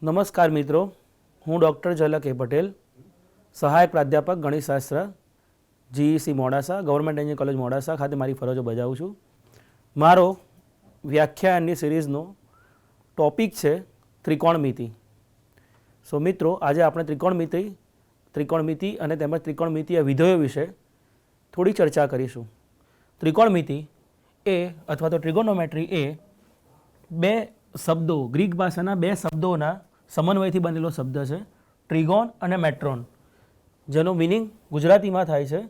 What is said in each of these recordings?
નમસ્કાર મિત્રો, હું ડૉક્ટર ઝલક એ પટેલ, સહાયક પ્રાધ્યાપક ગણિતશાસ્ત્ર GEC Modasa, government engineering college Modasa ખાતે મારી ફરજો બજાવું છું. મારો વ્યાખ્યાનની સિરીઝનો ટૉપિક છે ત્રિકોણમિતિ. સો મિત્રો, આજે આપણે ત્રિકોણમિતિ અને તેમજ ત્રિકોણમિતિય વિધેયો વિશે થોડી ચર્ચા કરીશું. ત્રિકોણમિતિ એ અથવા તો ટ્રિગોનોમેટ્રી એ બે શબ્દો, ગ્રીક ભાષાના બે શબ્દોના સમન્વયથી બનેલો શબ્દ છે, ટ્રિગોન અને મેટ્રોન, જેનો મિનિંગ ગુજરાતીમાં થાય છે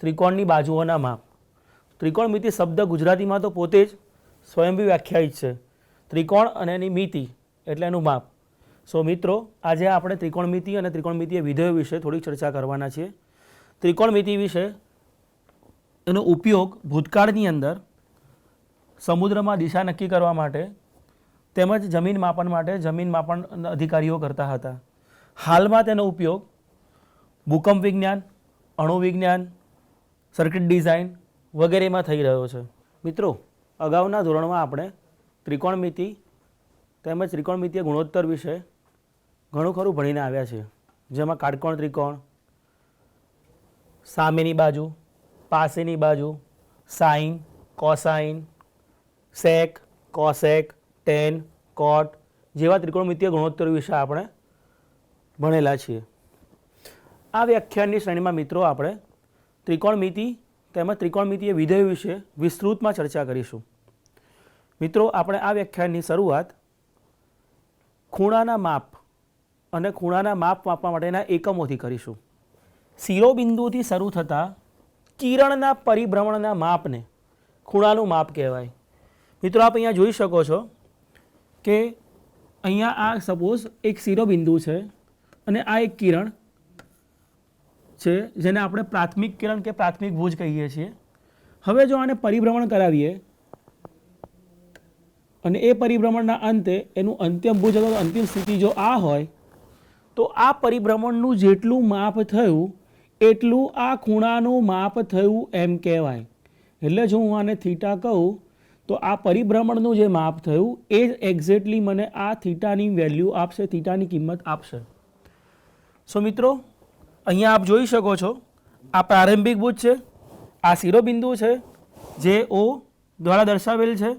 ત્રિકોણની બાજુઓના માપ. ત્રિકોણમિતિ શબ્દ ગુજરાતીમાં તો પોતે જ સ્વયંભી વ્યાખ્યાયિત છે. ત્રિકોણ અને એની મિતિ એટલે એનું માપ. સો મિત્રો, આજે આપણે ત્રિકોણમિતિ અને ત્રિકોણમિતિય વિધેયો વિશે થોડી ચર્ચા કરવાના છીએ. ત્રિકોણમિતિ વિશે એનો ઉપયોગ ભૂતકાળની અંદર સમુદ્રમાં દિશા નક્કી કરવા માટે તેમજ જમીન માપન માટે જમીન માપન અધિકારીઓ કરતા હતા. હાલમાં તેનો ઉપયોગ ભૂકંપ વિજ્ઞાન, અણુ વિજ્ઞાન, સર્કિટ ડિઝાઇન વગેરેમાં થઈ રહ્યો છે. મિત્રો, અગાઉના ધોરણમાં આપણે ત્રિકોણમિતિ તેમજ ત્રિકોણમિતિય ગુણોત્તર વિશે ઘણું ખરું ભણીને આવ્યા છીએ, જેમાં કાટકોણ ત્રિકોણ, સામેની બાજુ, પાસેની બાજુ, સાઇન, કોસાઇન, સેક, કોસેક, ટેન, કોટ જેવા ત્રિકોણમિતિય ગુણોત્તર વિશે આપણે ભણેલા છીએ. આ વ્યાખ્યાનની શ્રેણીમાં મિત્રો આપણે ત્રિકોણમિતિ તેમજ ત્રિકોણમિતિય વિધેયો વિશે વિસ્તૃતમાં ચર્ચા કરીશું. મિત્રો, આપણે આ વ્યાખ્યાનની શરૂઆત ખૂણાના માપ અને ખૂણાના માપ માપવા માટેના એકમોથી કરીશું. શિરોબિંદુથી શરૂ થતા કિરણના પરિભ્રમણના માપને ખૂણાનું માપ કહેવાય. મિત્રો, આપ અહીંયા જોઈ શકો છો કે અહીંયા આ સપોઝ એક શિરોબિંદુ છે અને આ એક કિરણ છે, જેને આપણે પ્રાથમિક કિરણ કે પ્રાથમિક ભુજ કહીએ છીએ. હવે જો આને પરિભ્રમણ કરાવીએ અને એ પરિભ્રમણના અંતે એનું અંતિમ ભુજ અથવા અંતિમ સ્થિતિ જો આ હોય, તો આ પરિભ્રમણનું જેટલું માપ થયું એટલું આ ખૂણાનું માપ થયું એમ કહેવાય. એટલે જો હું આને થીટા કહું તો આ પરિભ્રમણનું જે માપ થયું એ જ એક્ઝેક્ટલી મને આ થીટાની વેલ્યુ આપશે, થીટાની કિંમત આપશે. સો મિત્રો, અહીંયા આપ જોઈ શકો છો, આ પ્રારંભિક ભુજ છે, આ શિરોબિંદુ છે જે O દ્વારા દર્શાવેલ છે.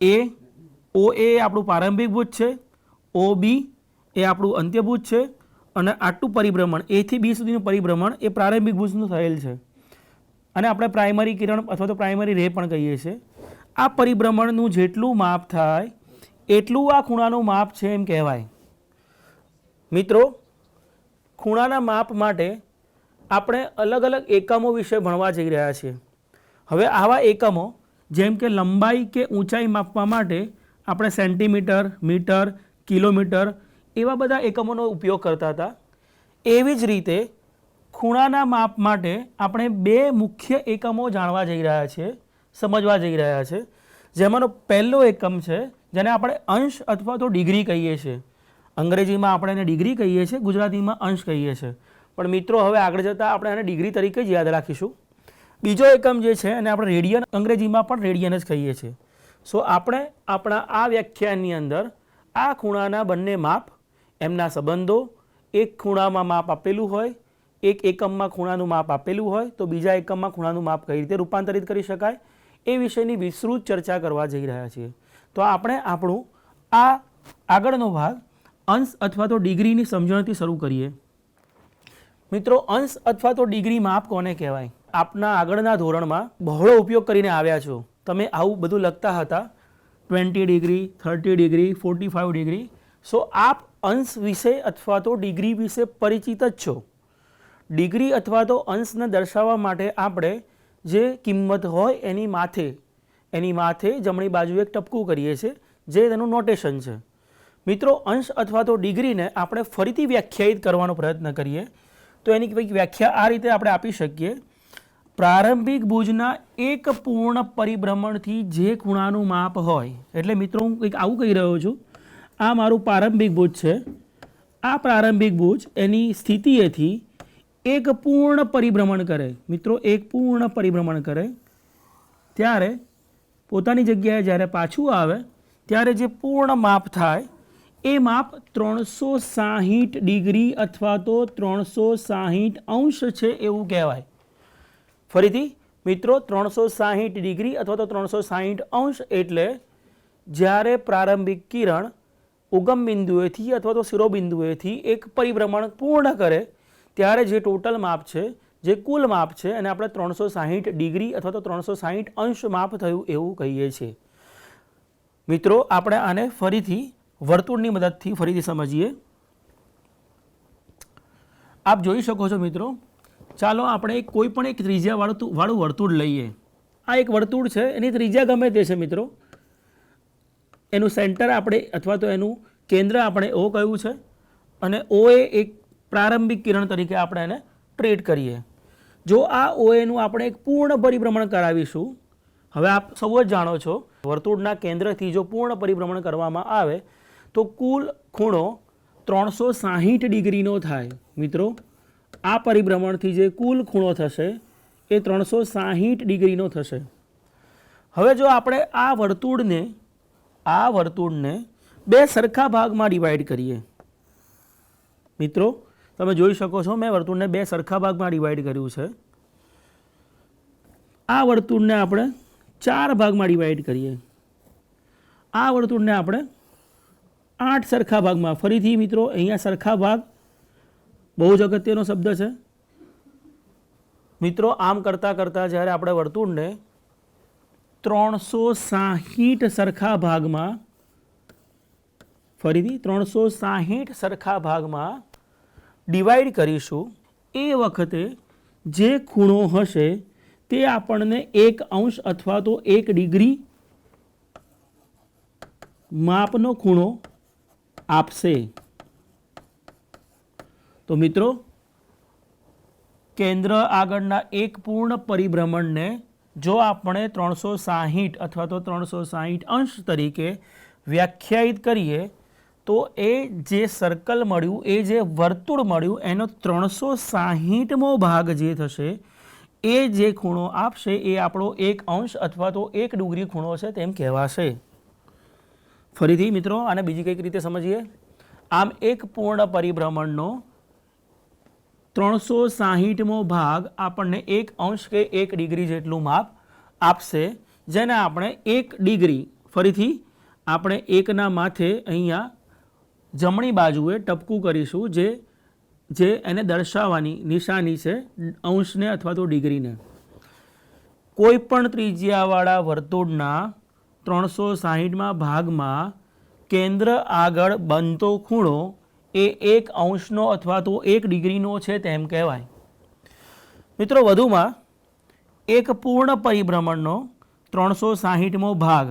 OA એ આપણું પ્રારંભિક ભુજ છે, OB એ આપણું અંત્યભુજ છે અને આટલું પરિભ્રમણ A થી B સુધીનું પરિભ્રમણ એ પ્રારંભિક ભુજનું થયેલ છે. અને આપણે પ્રાઇમરી કિરણ અથવા તો પ્રાઇમરી રે પણ કહીએ છીએ. આ પરિભ્રમણનું જેટલું માપ થાય એટલું આ ખૂણાનું માપ છે એમ કહેવાય. મિત્રો, ખૂણાના માપ માટે આપણે અલગ અલગ એકમો વિશે ભણવા જઈ રહ્યા છીએ. હવે આવા એકમો જેમ કે લંબાઈ કે ઊંચાઈ માપવા માટે આપણે સેન્ટીમીટર, મીટર, કિલોમીટર એવા બધા એકમોનો ઉપયોગ કરતા હતા. એવી જ રીતે ખૂણાના માપ માટે આપણે બે મુખ્ય એકમો જાણવા જઈ રહ્યા છીએ, સમજવા જઈ રહ્યા છે. જેમાંનો પહેલો એકમ છે જેને આપણે અંશ અથવા તો ડિગ્રી કહીએ છીએ. અંગ્રેજીમાં આપણે એને ડિગ્રી કહીએ છીએ, ગુજરાતીમાં અંશ કહીએ છીએ. પણ મિત્રો, હવે આગળ જતાં આપણે એને ડિગ્રી તરીકે જ યાદ રાખીશું. બીજો એકમ જે છે એને આપણે રેડિયન, અંગ્રેજીમાં પણ રેડિયન જ કહીએ છીએ. સો આપણે આપણા આ વ્યાખ્યાનની અંદર આ ખૂણાના બંને માપ, એમના સંબંધો, એક ખૂણામાં માપ આપેલું હોય, એક એકમમાં ખૂણાનું માપ આપેલું હોય તો બીજા એકમમાં ખૂણાનું માપ કઈ રીતે રૂપાંતરિત કરી શકાય એ વિષયની વિસ્તૃત ચર્ચા કરવા જઈ રહ્યા છીએ. તો આપણે આપણું આ આગળનો ભાગ અંશ અથવા તો ડિગ્રીની સમજણથી શરૂ કરીએ. મિત્રો, અંશ અથવા તો ડિગ્રી માપ કોને કહેવાય? આપના આગળના ધોરણમાં બહોળો ઉપયોગ કરીને આવ્યા છો. તમે આવું બધું લખતા હતા, 20 ડિગ્રી, 30 ડિગ્રી, 45 ડિગ્રી. સો આપ અંશ વિશે અથવા તો ડિગ્રી વિશે પરિચિત જ છો. ડિગ્રી અથવા તો અંશને દર્શાવવા માટે આપણે જે કિંમત હોય એની માથે જમણી બાજુ એક ટપકું કરીએ છીએ, જે તેનું નોટેશન છે. મિત્રો, અંશ અથવા તો ડિગ્રીને આપણે ફરીથી વ્યાખ્યાયિત કરવાનો પ્રયત્ન કરીએ તો એની કંઈક વ્યાખ્યા આ રીતે આપણે આપી શકીએ. પ્રારંભિક ભુજના એક પૂર્ણ પરિભ્રમણથી જે ખૂણાનું માપ હોય, એટલે મિત્રો હું કંઈક આવું કહી રહ્યો છું, આ મારું પ્રારંભિક ભુજ છે. આ પ્રારંભિક ભુજ એની સ્થિતિએથી એક પૂર્ણ પરિભ્રમણ કરે. મિત્રો, એક પૂર્ણ પરિભ્રમણ કરે ત્યારે પોતાની જગ્યાએ જ્યારે પાછું આવે ત્યારે જે પૂર્ણ માપ થાય એ માપ 360 ડિગ્રી અથવા તો 360 અંશ છે એવું કહેવાય. ફરીથી મિત્રો, 360 ડિગ્રી અથવા તો 360 અંશ એટલે જ્યારે પ્રારંભિક કિરણ ઉગમ બિંદુએથી અથવા તો શિરોબિંદુએથી એક પરિભ્રમણ પૂર્ણ કરે ત્યારે જે ટોટલ માપ છે, જે કુલ માપ છે, એને આપણે 360 ડિગ્રી અથવા તો 360 અંશ માપ થયું એવું કહીએ છીએ. મિત્રો, આપણે આને ફરીથી વર્તુળની મદદથી ફરીથી સમજીએ. આપ જોઈ શકો છો મિત્રો, ચાલો આપણે કોઈ પણ એક ત્રિજ્યાવાળું વર્તુળ લઈએ. આ એક વર્તુળ છે, એની ત્રિજ્યા ગમે તે છે મિત્રો. એનું સેન્ટર આપણે અથવા તો એનું કેન્દ્ર આપણે ઓ કહ્યું છે અને ઓ એ એક પ્રારંભિક કિરણ તરીકે આપણે એને ટ્રીટ કરીએ. જો આ ઓએનું આપણે એક પૂર્ણ પરિભ્રમણ કરાવીશું, હવે આપ સૌ જ જાણો છો વર્તુળના કેન્દ્રથી જો પૂર્ણ પરિભ્રમણ કરવામાં આવે તો કુલ ખૂણો 360 ડિગ્રીનો થાય. મિત્રો, આ પરિભ્રમણથી જે કુલ ખૂણો થશે એ 360 ડિગ્રીનો થશે. હવે જો આપણે આ વર્તુળને બે સરખા ભાગમાં ડિવાઈડ કરીએ. મિત્રો, તમે જોઈ શકો છો મેં વર્તુળને બે સરખા ભાગમાં ડિવાઈડ કર્યું છે. આ વર્તુળને આપણે 4 ભાગમાં ડિવાઈડ કરીએ. આ વર્તુળને આપણે 8 સરખા ભાગમાં. ફરીથી મિત્રો, અહીંયા સરખા ભાગ બહુ જ અગત્યનો શબ્દ છે. મિત્રો, આમ કરતાં કરતાં જ્યારે આપણે વર્તુળને 360 સરખા ભાગમાં, ફરીથી 360 સરખા ભાગમાં ડિવાઈડ કરીશું, એ વખતે જે ખૂણો હશે તે આપણને 1 અંશ અથવા તો 1 ડિગ્રી માપનો ખૂણો આપશે. તો મિત્રો, કેન્દ્ર આગળના એક પૂર્ણ પરિભ્રમણને જો આપણે 360 અથવા તો 360 અંશ તરીકે વ્યાખ્યાયિત કરીએ તો એ જે સર્કલ મળ્યું, એ જે વર્તુળ મળ્યું, એનો 360મો ભાગ જે થશે એ જે ખૂણો આપશે એ આપણો 1 અંશ અથવા તો 1 ડિગ્રી ખૂણો છે તેમ કહેવાશે. ફરીથી મિત્રો, આને બીજી કઈક રીતે સમજીએ. આમ એક પૂર્ણ પરિભ્રમણનો 360મો ભાગ આપણને 1 અંશ કે 1 ડિગ્રી જેટલું માપ આપશે, જેને આપણે 1 ડિગ્રી, ફરીથી આપણે 1ના માથે અહીંયા જમણી બાજુએ ટપકું કરીશું, જે એને દર્શાવવાની નિશાની છે અંશને અથવા તો ડિગ્રીને. કોઈ પણ ત્રિજ્યાવાળા વર્તુળના 360મા ભાગમાં કેન્દ્ર આગળ બનતો ખૂણો એ 1 અંશનો અથવા તો 1 ડિગ્રીનો છે તેમ કહેવાય. મિત્રો, વધુમાં એક પૂર્ણ પરિભ્રમણનો 360મો ભાગ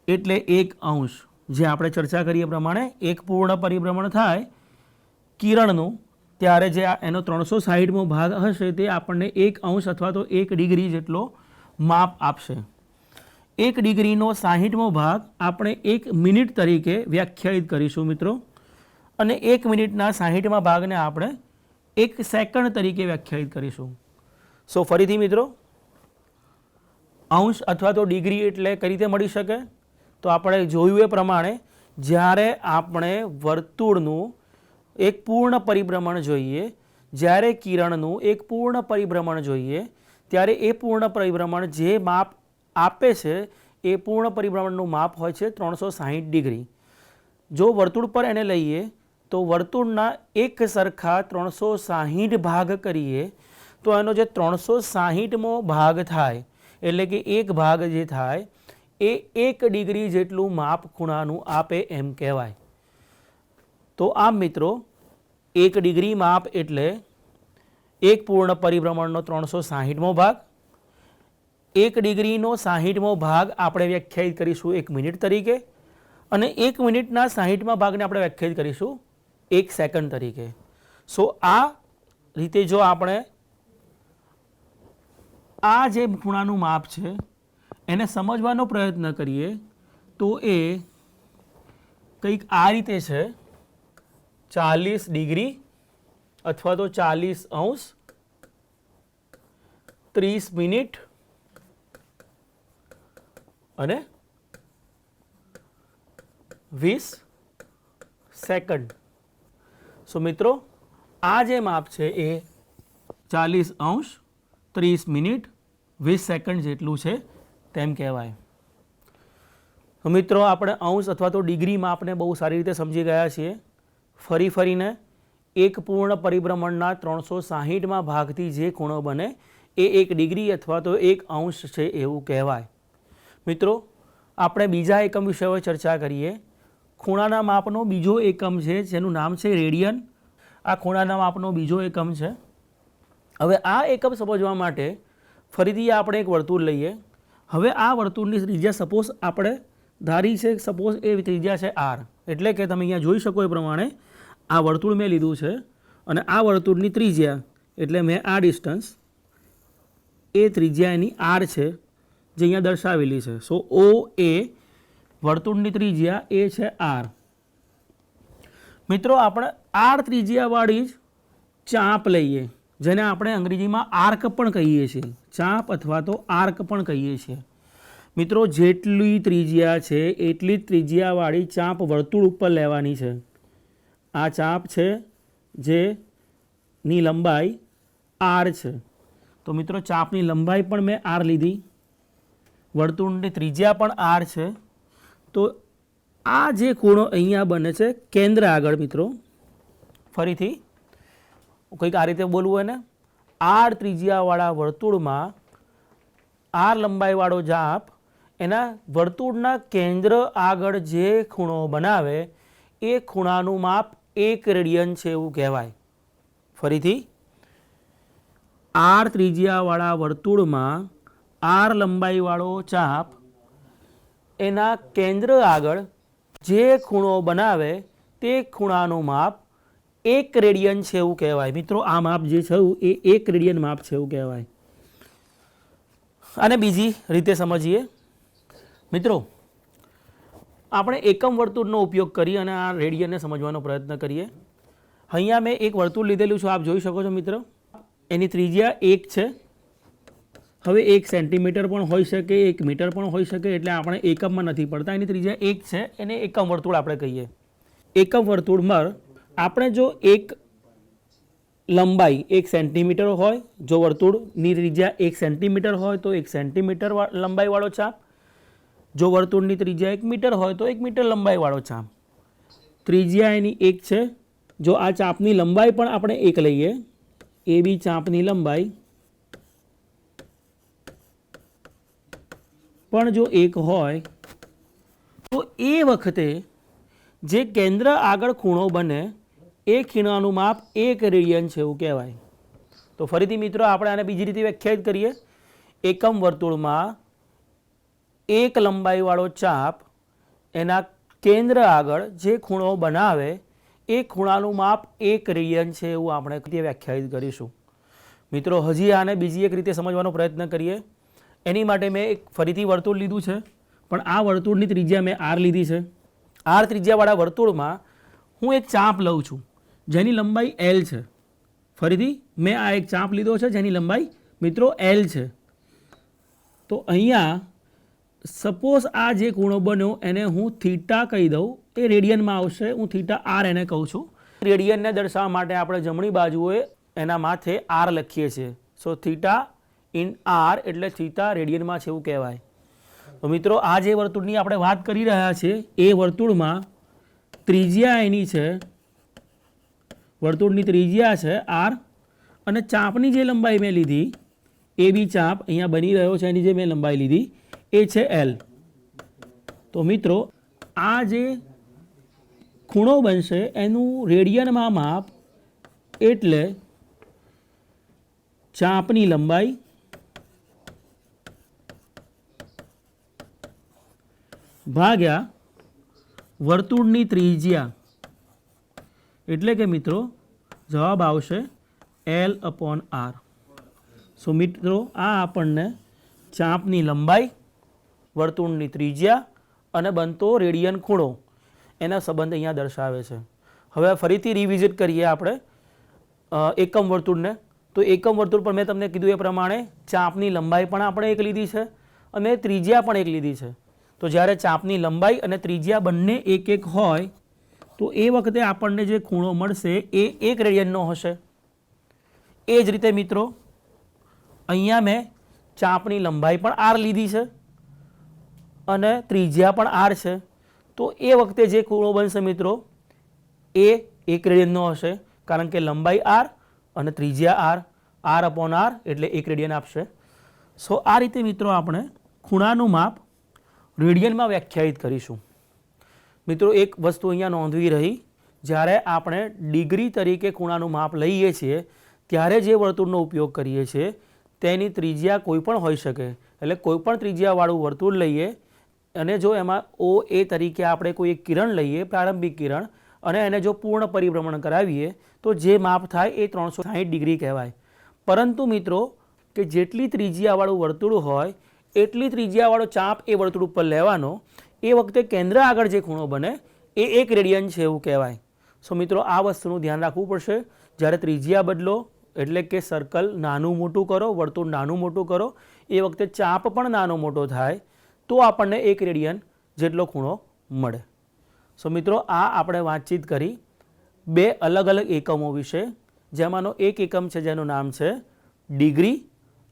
એટલે 1 અંશ, જે આપણે ચર્ચા કરીએ પ્રમાણે એક પૂર્ણ પરિભ્રમણ થાય કિરણનું ત્યારે જે એનો 360મો ભાગ હશે તે આપણને 1 અંશ અથવા તો 1 ડિગ્રી જેટલો માપ આપશે. 1 ડિગ્રીનો 60મો ભાગ આપણે 1 મિનિટ તરીકે વ્યાખ્યાયિત કરીશું મિત્રો, અને 1 મિનિટના 60મા ભાગને આપણે 1 સેકન્ડ તરીકે વ્યાખ્યાયિત કરીશું. સો ફરીથી મિત્રો, અંશ અથવા તો ડિગ્રી એટલે કઈ રીતે મળી શકે? તો આપણે જોયું એ પ્રમાણે જ્યારે આપણે વર્તુળનું એક પૂર્ણ પરિભ્રમણ જોઈએ, જ્યારે કિરણનું એક પૂર્ણ પરિભ્રમણ જોઈએ, ત્યારે એ પૂર્ણ પરિભ્રમણ જે માપ આપે છે એ પૂર્ણ પરિભ્રમણનું માપ હોય છે 360 ડિગ્રી. જો વર્તુળ પર એને લઈએ તો વર્તુળના એક સરખા 360 ભાગ કરીએ તો એનો જે 360મો ભાગ થાય, એટલે કે એક ભાગ જે થાય એ 1 ડિગ્રી જેટલું માપ ખૂણાનું આપે એમ કહેવાય. તો આમ મિત્રો, 1 ડિગ્રી માપ એટલે એક પૂર્ણ પરિભ્રમણનો 360મો ભાગ. 1 ડિગ્રીનો 60મો ભાગ આપણે વ્યાખ્યાયિત કરીશું 1 મિનિટ તરીકે, અને 1 મિનિટના 60મા ભાગને આપણે વ્યાખ્યાયિત કરીશું 1 સેકન્ડ તરીકે. સો આ રીતે જો આપણે આ જે ખૂણાનું માપ છે એને સમજવાનો પ્રયત્ન કરીએ તો એ કંઈક આ રીતે છે, 40 ડિગ્રી અથવા તો 40 અંશ, 30 મિનિટ અને 20 સેકન્ડ. સો મિત્રો આ જે માપ છે એ 40 અંશ 30 મિનિટ 20 સેકન્ડ જેટલું છે તેમ કહેવાય. તો મિત્રો આપણે અંશ અથવા તો ડિગ્રી માપને બહુ સારી રીતે સમજી ગયા છીએ. ફરીને એક પૂર્ણ પરિભ્રમણના 360માં ભાગથી જે ખૂણો બને એ 1 ડિગ્રી અથવા તો 1 અંશ છે એવું કહેવાય. મિત્રો આપણે બીજા એકમ વિશે હવે ચર્ચા કરીએ. ખૂણાના માપનો બીજો એકમ છે જેનું નામ છે રેડિયન. આ ખૂણાના માપનો બીજો એકમ છે. હવે આ એકમ સમજવા માટે ફરીથી આપણે એક વર્તુળ લઈએ. હવે આ વર્તુળની ત્રિજ્યા સપોઝ આપણે ધારી છે, સપોઝ એ ત્રિજ્યા છે r. એટલે કે તમે અહીંયા જોઈ શકો એ પ્રમાણે આ વર્તુળ મેં લીધું છે અને આ વર્તુળની ત્રિજ્યા એટલે મેં આ ડિસ્ટન્સ એ ત્રિજ્યા એની r છે જે અહીંયા દર્શાવેલી છે. સો ઓ એ વર્તુળની ત્રિજ્યા એ છે r. મિત્રો આપણે r ત્રિજ્યાવાળી જ ચાપ લઈએ જેને આપણે અંગ્રેજીમાં આર્ક પણ કહીએ છીએ. ચાપ અથવા તો આર્ક પણ કહીએ છીએ. મિત્રો જેટલી ત્રિજ્યા છે એટલી જ ત્રિજ્યાવાળી ચાપ વર્તુળ ઉપર લેવાની છે. આ ચાપ છે જેની લંબાઈ r છે. તો મિત્રો ચાપની લંબાઈ પણ મેં r લીધી, વર્તુળની ત્રિજ્યા પણ r છે. તો આ જે ખૂણો અહીંયા બને છે કેન્દ્ર આગળ, મિત્રો ફરીથી કંઈક આ રીતે બોલવું હોય ને, r ત્રિજ્યાવાળા વર્તુળમાં r લંબાઈવાળો ચાપ એના વર્તુળના કેન્દ્ર આગળ જે ખૂણો બનાવે એ ખૂણાનું માપ 1 રેડિયન છે એવું કહેવાય. ફરીથી r ત્રિજ્યાવાળા વર્તુળમાં r લંબાઈવાળો ચાપ એના કેન્દ્ર આગળ જે ખૂણો બનાવે તે ખૂણાનું માપ 1 રેડિયન છે એવું કહેવાય. મિત્રો આ માપ જે છે એ 1 રેડિયન માપ છે એવું કહેવાય. અને બીજી રીતે સમજીએ. મિત્રો આપણે એકમ વર્તુળનો ઉપયોગ કરી અને આ રેડિયનને સમજવાનો પ્રયત્ન કરીએ. અહીંયા મેં એક વર્તુળ લીધેલું છે, આપ જોઈ શકો છો મિત્રો. એની ત્રિજ્યા 1 છે. હવે 1 સેન્ટીમીટર પણ હોઈ શકે, 1 મીટર પણ હોઈ શકે, એટલે આપણે એકમમાં નથી પડતા. એની ત્રિજ્યા 1 છે, એને એકમ વર્તુળ આપણે કહીએ. એકમ વર્તુળમાં આપણે જો એક લંબાઈ 1 સેન્ટીમીટર હોય, જો વર્તુળની ત્રિજ્યા 1 સેન્ટીમીટર હોય તો 1 સેન્ટીમીટર લંબાઈવાળો ચાપ, જો વર્તુળની ત્રિજ્યા 1 મીટર હોય તો 1 મીટર લંબાઈવાળો ચાપ. ત્રિજ્યા એની 1 છે. જો આ ચાપની લંબાઈ પણ આપણે 1 લઈએ, એ બી ચાપની લંબાઈ પણ જો 1 હોય તો એ વખતે જે કેન્દ્ર આગળ ખૂણો બને એ ખૂણાનું માપ 1 રેડિયન છે એવું કહેવાય. તો ફરીથી મિત્રો આપણે આને બીજી રીતે વ્યાખ્યાયિત કરીએ. એકમ વર્તુળમાં 1 લંબાઈવાળો ચાપ એના કેન્દ્ર આગળ જે ખૂણો બનાવે એ ખૂણાનું માપ 1 રેડિયન છે એવું આપણે વ્યાખ્યાયિત કરીશું. મિત્રો હજી આને બીજી એક રીતે સમજવાનો પ્રયત્ન કરીએ. એની માટે મેં એક ફરીથી વર્તુળ લીધું છે, પણ આ વર્તુળની ત્રિજ્યા મેં r લીધી છે. r ત્રિજ્યાવાળા વર્તુળમાં હું એક ચાપ લઉં છું જેની લંબાઈ l છે. ફરીથી મેં આ એક ચાપ લીધો છે જેની લંબાઈ મિત્રો l છે. તો અહીંયા સપોઝ આ જે ખૂણો બન્યો એને હું થીટા કહી દઉં, એ રેડિયનમાં આવશે, હું થીટા r એને કહું છું. રેડિયનને દર્શાવવા માટે આપણે જમણી બાજુએ એના માથે r લખીએ છીએ. સો થીટા ઇન r એટલે થીટા રેડિયનમાં છે એવું કહેવાય. તો મિત્રો આ જે વર્તુળની આપણે વાત કરી રહ્યા છીએ એ વર્તુળમાં ત્રિજ્યા એની છે, વર્તુળની ત્રિજ્યા છે r, અને ચાપની જે લંબાઈ મેં લીધી એ બી ચાપ અહીંયા બની રહ્યો છે, એની જે મેં લંબાઈ લીધી એ છે l. તો મિત્રો આ જે ખૂણો બનશે એનું રેડિયનમાં માપ એટલે ચાપની લંબાઈ ભાગ્યા વર્તુળની ત્રિજ્યા, એટલે કે મિત્રો જવાબ આવશે l/r. સો મિત્રો આ આપણને ચાપની લંબાઈ, વર્તુળની ત્રિજ્યા અને બનતો રેડિયન ખૂણો એના સંબંધ અહીંયા દર્શાવે છે. હવે ફરીથી રિવિઝિટ કરીએ આપણે એકમ વર્તુળને. તો એકમ વર્તુળ પર મેં તમને કીધું એ પ્રમાણે ચાપની લંબાઈ પણ આપણે 1 લીધી છે અને ત્રિજ્યા પણ 1 લીધી છે. તો જ્યારે ચાપની લંબાઈ અને ત્રિજ્યા બંને 1 1 હોય તો એ વખતે આપણને જે ખૂણો મળશે એ 1 રેડિયનનો હશે. એ જ રીતે મિત્રો અહીંયા મેં ચાપની લંબાઈ પણ r લીધી છે અને ત્રિજ્યા પણ r છે. તો એ વખતે જે ખૂણો બનશે મિત્રો એ 1 રેડિયનનો હશે, કારણ કે લંબાઈ r અને ત્રિજ્યા r upon r એટલે 1 રેડિયન આપશે. સો આ રીતે મિત્રો આપણે ખૂણાનું માપ રેડિયનમાં વ્યાખ્યાયિત કરીશું. મિત્રો એક વસ્તુ અહીંયા નોંધવી રહી, જ્યારે આપણે ડિગ્રી તરીકે ખૂણાનું માપ લઈએ છીએ ત્યારે જે વર્તુળનો ઉપયોગ કરીએ છીએ તેની ત્રિજ્યા કોઈ પણ હોઈ શકે. એટલે કોઈ પણ ત્રિજ્યાવાળું વર્તુળ લઈએ અને જો એમાં OA તરીકે આપણે કોઈ એક કિરણ લઈએ, પ્રારંભિક કિરણ, અને એને જો પૂર્ણ પરિભ્રમણ કરાવીએ તો જે માપ થાય એ 360 ડિગ્રી કહેવાય. પરંતુ મિત્રો કે જેટલી ત્રિજ્યાવાળું વર્તુળ હોય એટલી ત્રિજ્યાવાળો ચાપ એ વર્તુળ ઉપર લેવાનો, એ વખતે કેન્દ્ર આગળ જે ખૂણો બને એ 1 રેડિયન છે એવું કહેવાય. સો મિત્રો આ વસ્તુનું ધ્યાન રાખવું પડશે. જ્યારે ત્રિજ્યા બદલો એટલે કે સર્કલ નાનું મોટું કરો, વર્તુળ નાનું મોટું કરો, એ વખતે ચાપ પણ નાનો મોટો થાય તો આપણને 1 રેડિયન જેટલો ખૂણો મળે. સો મિત્રો આ આપણે વાતચીત કરી 2 અલગ અલગ એકમો વિશે, જેમાંનો એક એકમ છે જેનું નામ છે ડિગ્રી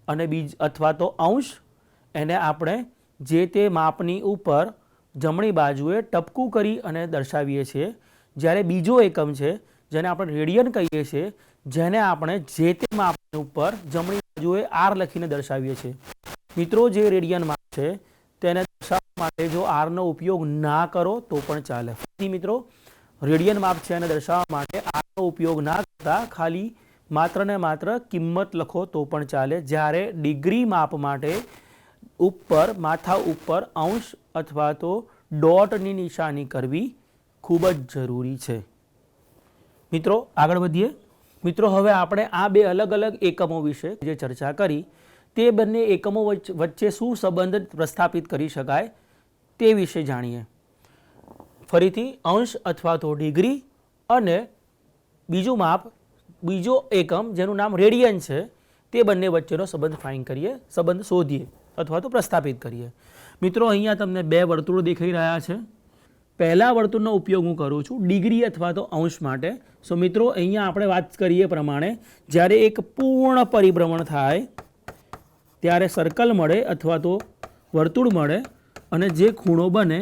અને અથવા તો અંશ. એને આપણે જે તે માપની ઉપર જમણી બાજુએ ટપકું કરી અને દર્શાવીએ છીએ. જ્યારે બીજો એકમ છે જેને આપણે રેડિયન કહીએ છીએ, જેને આપણે જે તે માપની ઉપર જમણી બાજુએ r લખીને દર્શાવીએ છીએ. મિત્રો જે રેડિયન માપ છે તેને દર્શાવવા માટે જો r નો ઉપયોગ ના કરો તો પણ ચાલે. મિત્રો રેડિયન માપ છે એને દર્શાવવા માટે r નો ઉપયોગ ના કરતા ખાલી માત્ર ને માત્ર કિંમત લખો તો પણ ચાલે. જ્યારે ડિગ્રી માપ માટે ઉપર માથા ઉપર અંશ અથવા તો ડોટની નિશાની કરવી ખૂબ જ જરૂરી છે. મિત્રો આગળ વધીએ. મિત્રો હવે આપણે આ 2 અલગ અલગ એકમો વિશે જે ચર્ચા કરી તે બંને એકમો વચ્ચે શું સંબંધ પ્રસ્થાપિત કરી શકાય તે વિશે જાણીએ. ફરીથી અંશ અથવા તો ડિગ્રી અને બીજું માપ, બીજો એકમ જેનું નામ રેડિયન છે, તે બંને વચ્ચેનો સંબંધ ફાઇન કરીએ, સંબંધ શોધીએ અથવા તો પ્રસ્થાપિત કરીએ. મિત્રો અહીંયા તમને 2 વર્તુળો દેખાઈ રહ્યા છે. પહેલા વર્તુળનો ઉપયોગ હું કરું છું ડિગ્રી અથવા તો અંશ માટે. સો મિત્રો અહીંયા આપણે વાત કરીએ પ્રમાણે જ્યારે એક પૂર્ણ પરિભ્રમણ થાય ત્યારે સર્કલ મળે અથવા તો વર્તુળ મળે અને જે ખૂણો બને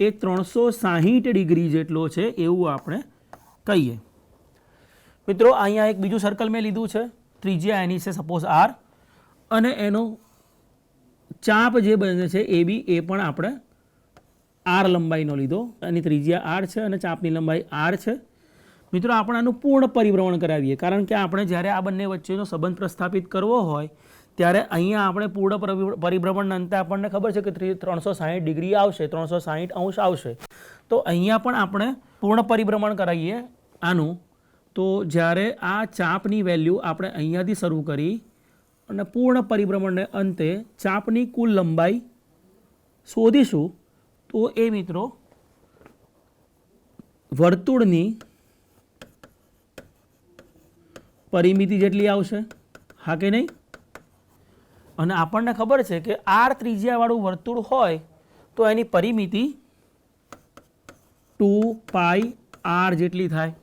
એ 360 ડિગ્રી જેટલો છે એવું આપણે કહીએ. મિત્રો અહીંયા એક બીજું સર્કલ મેં લીધું છે, ત્રિજ્યા એની છે સપોઝ r, અને એનો ચાપ જે બને છે એ બી એ પણ આપણે r લંબાઈનો લીધો. એની ત્રિજ્યા r છે અને ચાપની લંબાઈ r છે. મિત્રો આપણે આનું પૂર્ણ પરિભ્રમણ કરાવીએ, કારણ કે આપણે જ્યારે આ બંને વચ્ચેનો સંબંધ પ્રસ્થાપિત કરવો હોય ત્યારે અહીંયા આપણે પૂર્ણ પરિભ્રમણના અંતે આપણને ખબર છે કે 360 ડિગ્રી આવશે, 360 અંશ આવશે. તો અહીંયા પણ આપણે પૂર્ણ પરિભ્રમણ કરાવીએ આનું. તો જ્યારે આ ચાપની વેલ્યુ આપણે અહીંયાથી શરૂ કરી અને પૂર્ણ પરિભ્રમણને અંતે ચાપની કુલ લંબાઈ શોધીશું તો એ મિત્રો વર્તુળની પરિમિતિ જેટલી આવશે, હા કે નહીં? અને આપણને ખબર છે કે r ત્રિજ્યાવાળું વર્તુળ હોય તો એની પરિમિતિ 2πr જેટલી થાય.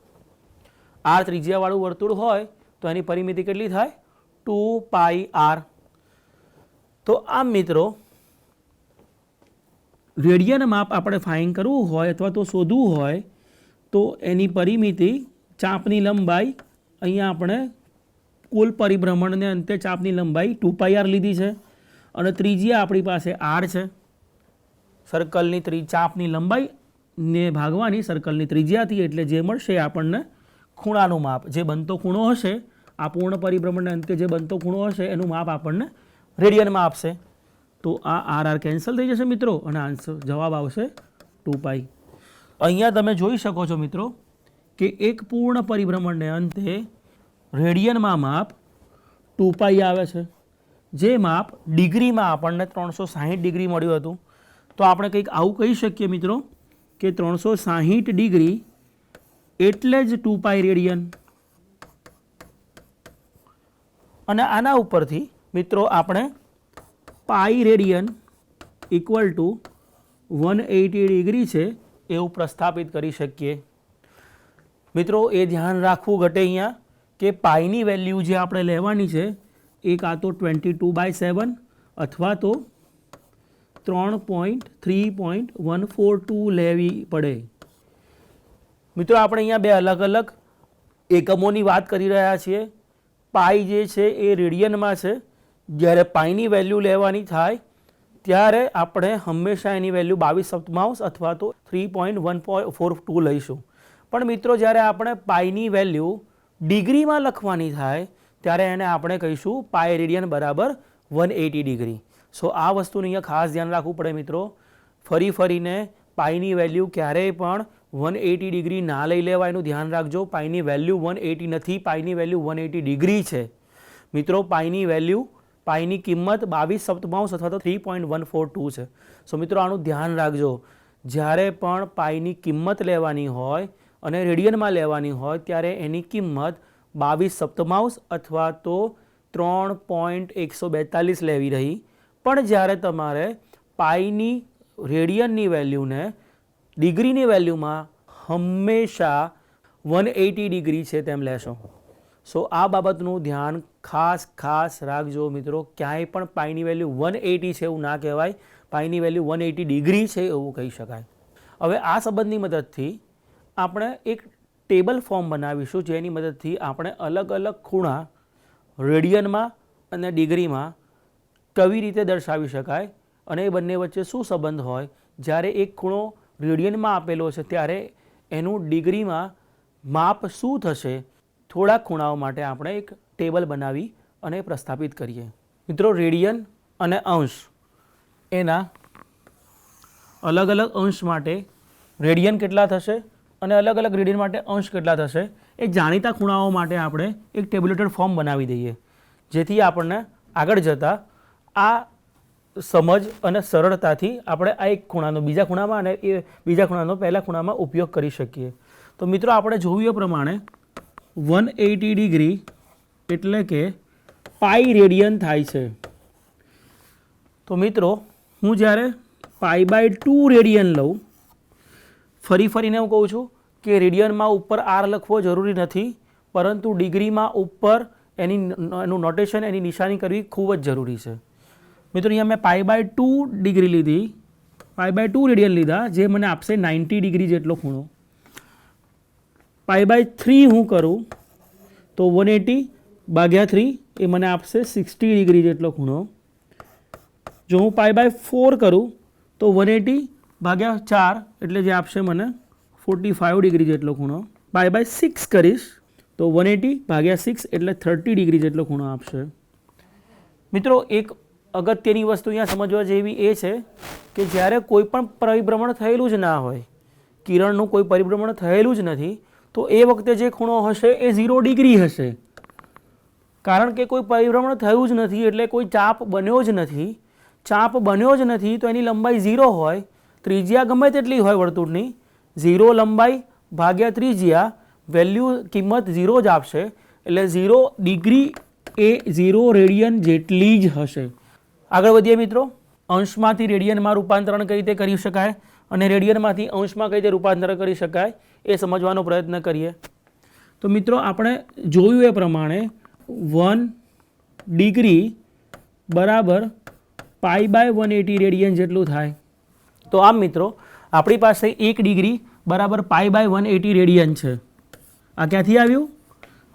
r ત્રિજ્યાવાળું વર્તુળ હોય તો એની પરિમિતિ કેટલી થાય? 2πr. તો આમ મિત્રો રેડિયન માપ આપણે ફાઇન કરવું હોય અથવા તો શોધવું હોય તો એની પરિમિતિ ચાપની લંબાઈ, અહીંયા આપણે કુલ પરિભ્રમણને અંતે ચાપની લંબાઈ 2πr લીધી છે અને ત્રિજ્યા આપણી પાસે r છે. સર્કલની ચાપની લંબાઈને ભાગવાની સર્કલની ત્રિજ્યાથી, એટલે જે મળશે આપણને ખૂણાનું માપ. જે બનતો ખૂણો હશે, આ પૂર્ણ પરિભ્રમણને અંતે જે બનતો ખૂણો હશે એનું માપ આપણને રેડિયનમાં આપશે. તો આ r કેન્સલ થઈ જશે મિત્રો અને આન્સર જવાબ આવશે 2π. અહીંયા તમે જોઈ શકો છો મિત્રો કે એક પૂર્ણ પરિભ્રમણને અંતે રેડિયનમાં માપ 2π આવે છે. જે માપ ડિગ્રીમાં આપણને 360 ડિગ્રી મળ્યું હતું. તો આપણે કંઈક આવું કહી શકીએ મિત્રો કે 360 ડિગ્રી એટલે જ 2π રેડિયન. અને આના ઉપરથી મિત્રો આપણે પાઈ રેડિયન ઇક્વલ ટુ 180 ડિગ્રી છે એવું પ્રસ્થાપિત કરી શકીએ. મિત્રો એ ધ્યાન રાખવું ઘટે અહીંયા કે પાઈની વેલ્યુ જે આપણે લેવાની છે એ કાં તો 22/7 અથવા તો 3.3.142 લેવી પડે. મિત્રો આપણે અહીંયા બે અલગ અલગ એકમોની વાત કરી રહ્યા છીએ. પાઈ જે છે એ રેડિયનમાં છે. જ્યારે પાઈની વેલ્યુ લેવાની થાય ત્યારે આપણે હંમેશા એની વેલ્યુ 22/7 અથવા તો 3.142 લઈશું. પણ મિત્રો જ્યારે આપણે પાઈની વેલ્યુ ડિગ્રીમાં લખવાની થાય ત્યારે એને આપણે કહીશું પાઈ રેડિયન બરાબર 180 ડિગ્રી. સો આ વસ્તુનું અહીંયા ખાસ ધ્યાન રાખવું પડે મિત્રો. ફરીને પાઈની વેલ્યુ ક્યારેય પણ 180 ડિગ્રી ના લઈ લેવા એનું ધ્યાન રાખજો. પાઈની વેલ્યુ 180 નથી, પાઈની વેલ્યુ 180 ડિગ્રી છે. મિત્રો પાઈની કિંમત 22/7 અથવા તો 3.142 છે. સો મિત્રો આનું ધ્યાન રાખજો. જ્યારે પણ પાઈની કિંમત લેવાની હોય અને રેડિયનમાં લેવાની હોય ત્યારે એની કિંમત 22/7 અથવા તો 3.142 લેવી રહી. પણ જ્યારે તમારે પાઈની રેડિયનની વેલ્યુને ડિગ્રીની વેલ્યુમાં હંમેશા 180 ડિગ્રી છે તેમ લેશો. સો આ બાબતનું ધ્યાન ખાસ રાખજો મિત્રો. ક્યાંય પણ પાઈની વેલ્યુ 180 છે એવું ના કહેવાય, પાઈની વેલ્યુ 180 ડિગ્રી છે એવું કહી શકાય. હવે આ સંબંધની મદદથી આપણે એક ટેબલ ફોર્મ બનાવીશું જેની મદદથી આપણે અલગ અલગ ખૂણા રેડિયનમાં અને ડિગ્રીમાં કેવી રીતે દર્શાવી શકાય અને એ બંને વચ્ચે શું સંબંધ હોય. જ્યારે એક ખૂણો રેડિયનમાં આપેલો છે ત્યારે એનું ડિગ્રીમાં માપ શું થશે, થોડાક ખૂણાઓ માટે આપણે એક ટેબલ બનાવી અને પ્રસ્થાપિત કરીએ. મિત્રો રેડિયન અને અંશ એના અલગ અલગ અંશ માટે રેડિયન કેટલા થશે અને અલગ અલગ રેડિયન માટે અંશ કેટલા થશે એ જાણીતા ખૂણાઓ માટે આપણે એક ટેબ્યુલેટેડ ફોર્મ બનાવી દઈએ, જેથી આપણને આગળ જતાં આ સમજ અને સરળતાથી આપણે આ એક ખૂણાનો બીજા ખૂણામાં અને એ બીજા ખૂણાનો પહેલા ખૂણામાં ઉપયોગ કરી શકીએ. તો મિત્રો આપણે જોયું એ પ્રમાણે 180 ડિગ્રી એટલે કે પાઈ રેડિયન થાય છે. તો મિત્રો હું જ્યારે π/2 રેડિયન લઉં, ફરીને હું કહું છું કે રેડિયનમાં ઉપર આર લખવો જરૂરી નથી, પરંતુ ડિગ્રીમાં ઉપર એનું નોટેશન એની નિશાની કરવી ખૂબ જ જરૂરી છે. મિત્રો અહીંયા મેં π/2 ડિગ્રી લીધી, π/2 રેડિયન લીધા જે મને આપશે 90 ડિગ્રી જેટલો ખૂણો. π/3 હું કરું તો 180/3 એ મને આપશે 60 ડિગ્રી જેટલો ખૂણો. જો હું π/4 કરું તો 180/4 એટલે જે આપશે મને 45 ડિગ્રી જેટલો ખૂણો. π/6 કરીશ તો 180/6 એટલે 30 ડિગ્રી જેટલો ખૂણો આપશે. મિત્રો એક અગત્યની વસ્તુ અહીંયા સમજવા જેવી એ છે કે જ્યારે કોઈ પણ પરિભ્રમણ થયેલું જ ના હોય, કિરણનું કોઈ પરિભ્રમણ થયેલું જ નથી, તો એ વખતે જે ખૂણો હશે એ 0 ડિગ્રી હશે. કારણ કે કોઈ પરિભ્રમણ થયું જ નથી એટલે કોઈ ચાપ બન્યો જ નથી. ચાપ બન્યો જ નથી તો એની લંબાઈ 0 હોય, ત્રિજ્યા ગમે તેટલી હોય વર્તુળની, 0 લંબાઈ ભાગ્યા ત્રિજ્યા વેલ્યુ કિંમત 0 જ આપશે. એટલે 0 ડિગ્રી એ 0 રેડિયન જેટલી જ હશે. આગળ વધીએ મિત્રો. અંશમાંથી રેડિયનમાં રૂપાંતરણ કઈ રીતે કરી શકાય અને રેડિયનમાંથી અંશમાં કઈ રીતે રૂપાંતરણ કરી શકાય એ સમજવાનો પ્રયત્ન કરીએ. તો મિત્રો આપણે જોયું એ પ્રમાણે 1 ડિગ્રી બરાબર π/180 રેડિયન જેટલું થાય. તો આમ મિત્રો આપણી પાસે 1 ડિગ્રી બરાબર π/180 રેડિયન છે. આ ક્યાંથી આવ્યું?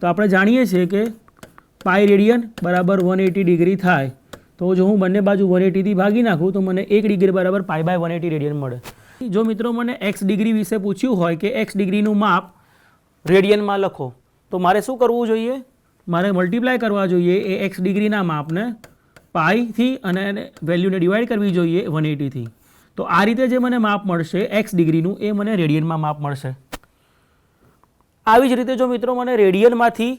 તો આપણે જાણીએ છીએ કે પાઈ રેડિયન બરાબર 180 ડિગ્રી થાય. તો જો હું બંને બાજુ 180 થી ભાગી નાખું તો મને 1 ડિગ્રી બરાબર π/180 રેડિયન મળે. જો મિત્રો મને x ડિગ્રી વિશે પૂછ્યું હોય કે x ડિગ્રીનું માપ રેડિયનમાં લખો, તો મારે શું કરવું જોઈએ? મારે મલ્ટીપ્લાય કરવા જોઈએ એ x ડિગ્રીના માપને પાઈથી અને વેલ્યુને ડિવાઈડ કરવી જોઈએ 180 થી. તો આ રીતે જે મને માપ મળશે x ડિગ્રીનું એ મને રેડિયનમાં માપ મળશે. આવી જ રીતે જો મિત્રો મને રેડિયનમાંથી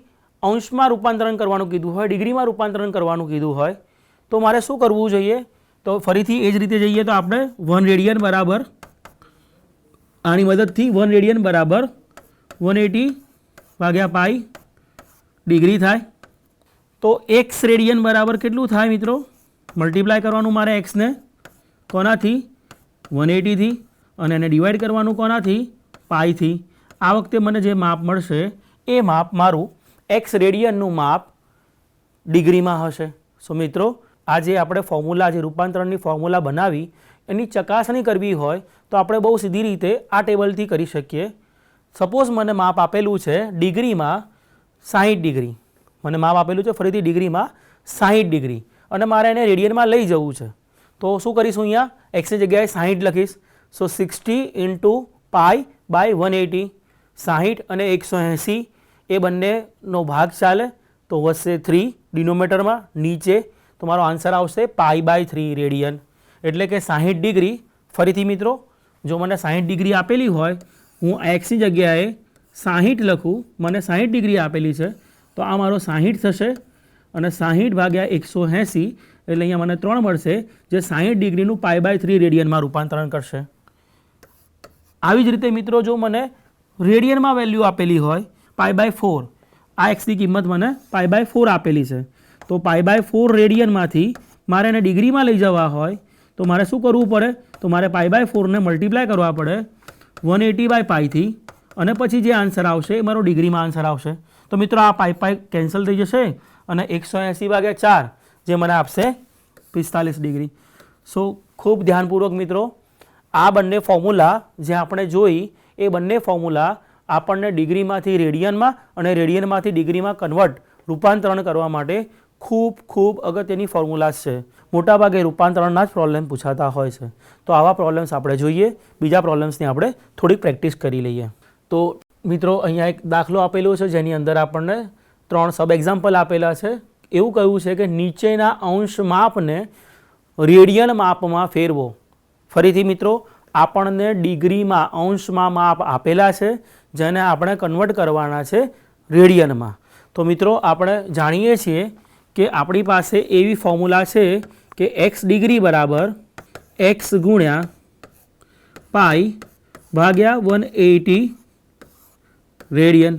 અંશમાં રૂપાંતરણ કરવાનું કીધું હોય, ડિગ્રીમાં રૂપાંતરણ કરવાનું કીધું હોય, તો મારે શું કરવું જોઈએ? તો ફરીથી એ જ રીતે જઈએ તો આપણે 1 રેડિયન બરાબર આની મદદથી 1 રેડિયન બરાબર 180/પાઈ ડિગ્રી થાય. તો x રેડિયન બરાબર કેટલું થાય મિત્રો? મલ્ટીપ્લાય કરવાનું મારે xને કોનાથી? 180 થી, અને એને ડિવાઈડ કરવાનું કોનાથી? પાઈથી. આ વખતે મને જે માપ મળશે એ માપ મારું એક્સ રેડિયનનું માપ ડિગ્રીમાં હશે. સો મિત્રો, આજે આપણે ફોર્મ્યુલા, જે રૂપાંતરણની ફોર્મ્યુલા બનાવી એની ચકાસણી કરવી હોય તો આપણે બહુ સીધી રીતે આ ટેબલથી કરી શકીએ. સપોઝ મને માપ આપેલું છે ડિગ્રીમાં 60 ડિગ્રી, મને માપ આપેલું છે ફરીથી ડિગ્રીમાં 60 ડિગ્રી, અને મારે એને રેડિયનમાં લઈ જવું છે. તો શું કરીશું? અહીંયા એક્સની જગ્યાએ 60 લખીશ. સો 60 ઇન્ટુ પાઈ બાય 180, 60 અને 180 એ બંનેનો ભાગ ચાલે તો વધશે 3 ડિનોમિનેટરમાં. નીચે તો મારો આન્સર આવશે પાઈ બાય 3 રેડિયન, એટલે કે 60 ડિગ્રી. ફરીથી મિત્રો, જો મને 60 ડિગ્રી આપેલી હોય, હું એક્સની જગ્યાએ 60 લખું, મને 60 ડિગ્રી આપેલી છે તો આ મારો 60 થશે, અને 60 ભાગ્યા 180 એટલે અહીંયા મને 3 મળશે, જે 60 ડિગ્રીનું પાઈ બાય 3 રેડિયનમાં રૂપાંતરણ કરશે. આવી જ રીતે મિત્રો, જો મને રેડિયનમાં વેલ્યુ આપેલી હોય પાઈ બાય 4, આ એક્સની કિંમત મને પાઈ બાય 4 આપેલી છે, તો પાઈ બાય 4 રેડિયનમાંથી મારે એને ડિગ્રીમાં લઈ જવા હોય તો મારે શું કરવું પડે? તો મારે પાઈ બાય 4ને મલ્ટીપ્લાય કરવા પડે 180 બાય પાઈથી, અને પછી જે આન્સર આવશે એ મારો ડિગ્રીમાં આન્સર આવશે. તો મિત્રો, આ પાઈ કેન્સલ થઈ જશે અને 180 ભાગ્યા 4 જે મને આપશે 45 ડિગ્રી. સો ખૂબ ધ્યાનપૂર્વક મિત્રો, આ બંને ફોર્મ્યુલા જે આપણે જોઈ એ બંને ફોર્મ્યુલા આપણને ડિગ્રીમાંથી રેડિયનમાં અને રેડિયનમાંથી ડિગ્રીમાં કન્વર્ટ, રૂપાંતરણ કરવા માટે ખૂબ ખૂબ અગત્યની ફોર્મ્યુલાસ છે. મોટાભાગે રૂપાંતરણના જ પ્રોબ્લેમ પૂછાતા હોય છે. તો આવા પ્રોબ્લેમ્સ આપણે જોઈએ, બીજા પ્રોબ્લેમ્સની આપણે થોડીક પ્રેક્ટિસ કરી લઈએ. તો મિત્રો, અહીંયા એક દાખલો આપેલો છે જેની અંદર આપણને 3 સબ એક્ઝામ્પલ આપેલા છે. એવું કહ્યું છે કે નીચેના અંશ માપને રેડિયન માપમાં ફેરવો. ફરીથી મિત્રો, આપણને ડિગ્રીમાં, અંશમાં માપ આપેલા છે જેને આપણે કન્વર્ટ કરવાના છે રેડિયનમાં. તો મિત્રો, આપણે જાણીએ છીએ કે આપણી પાસે એવી ફોર્મ્યુલા છે કે એક્સ ડિગ્રી બરાબર એક્સ ગુણ્યા પાઈ ભાગ્યા 180 રેડિયન.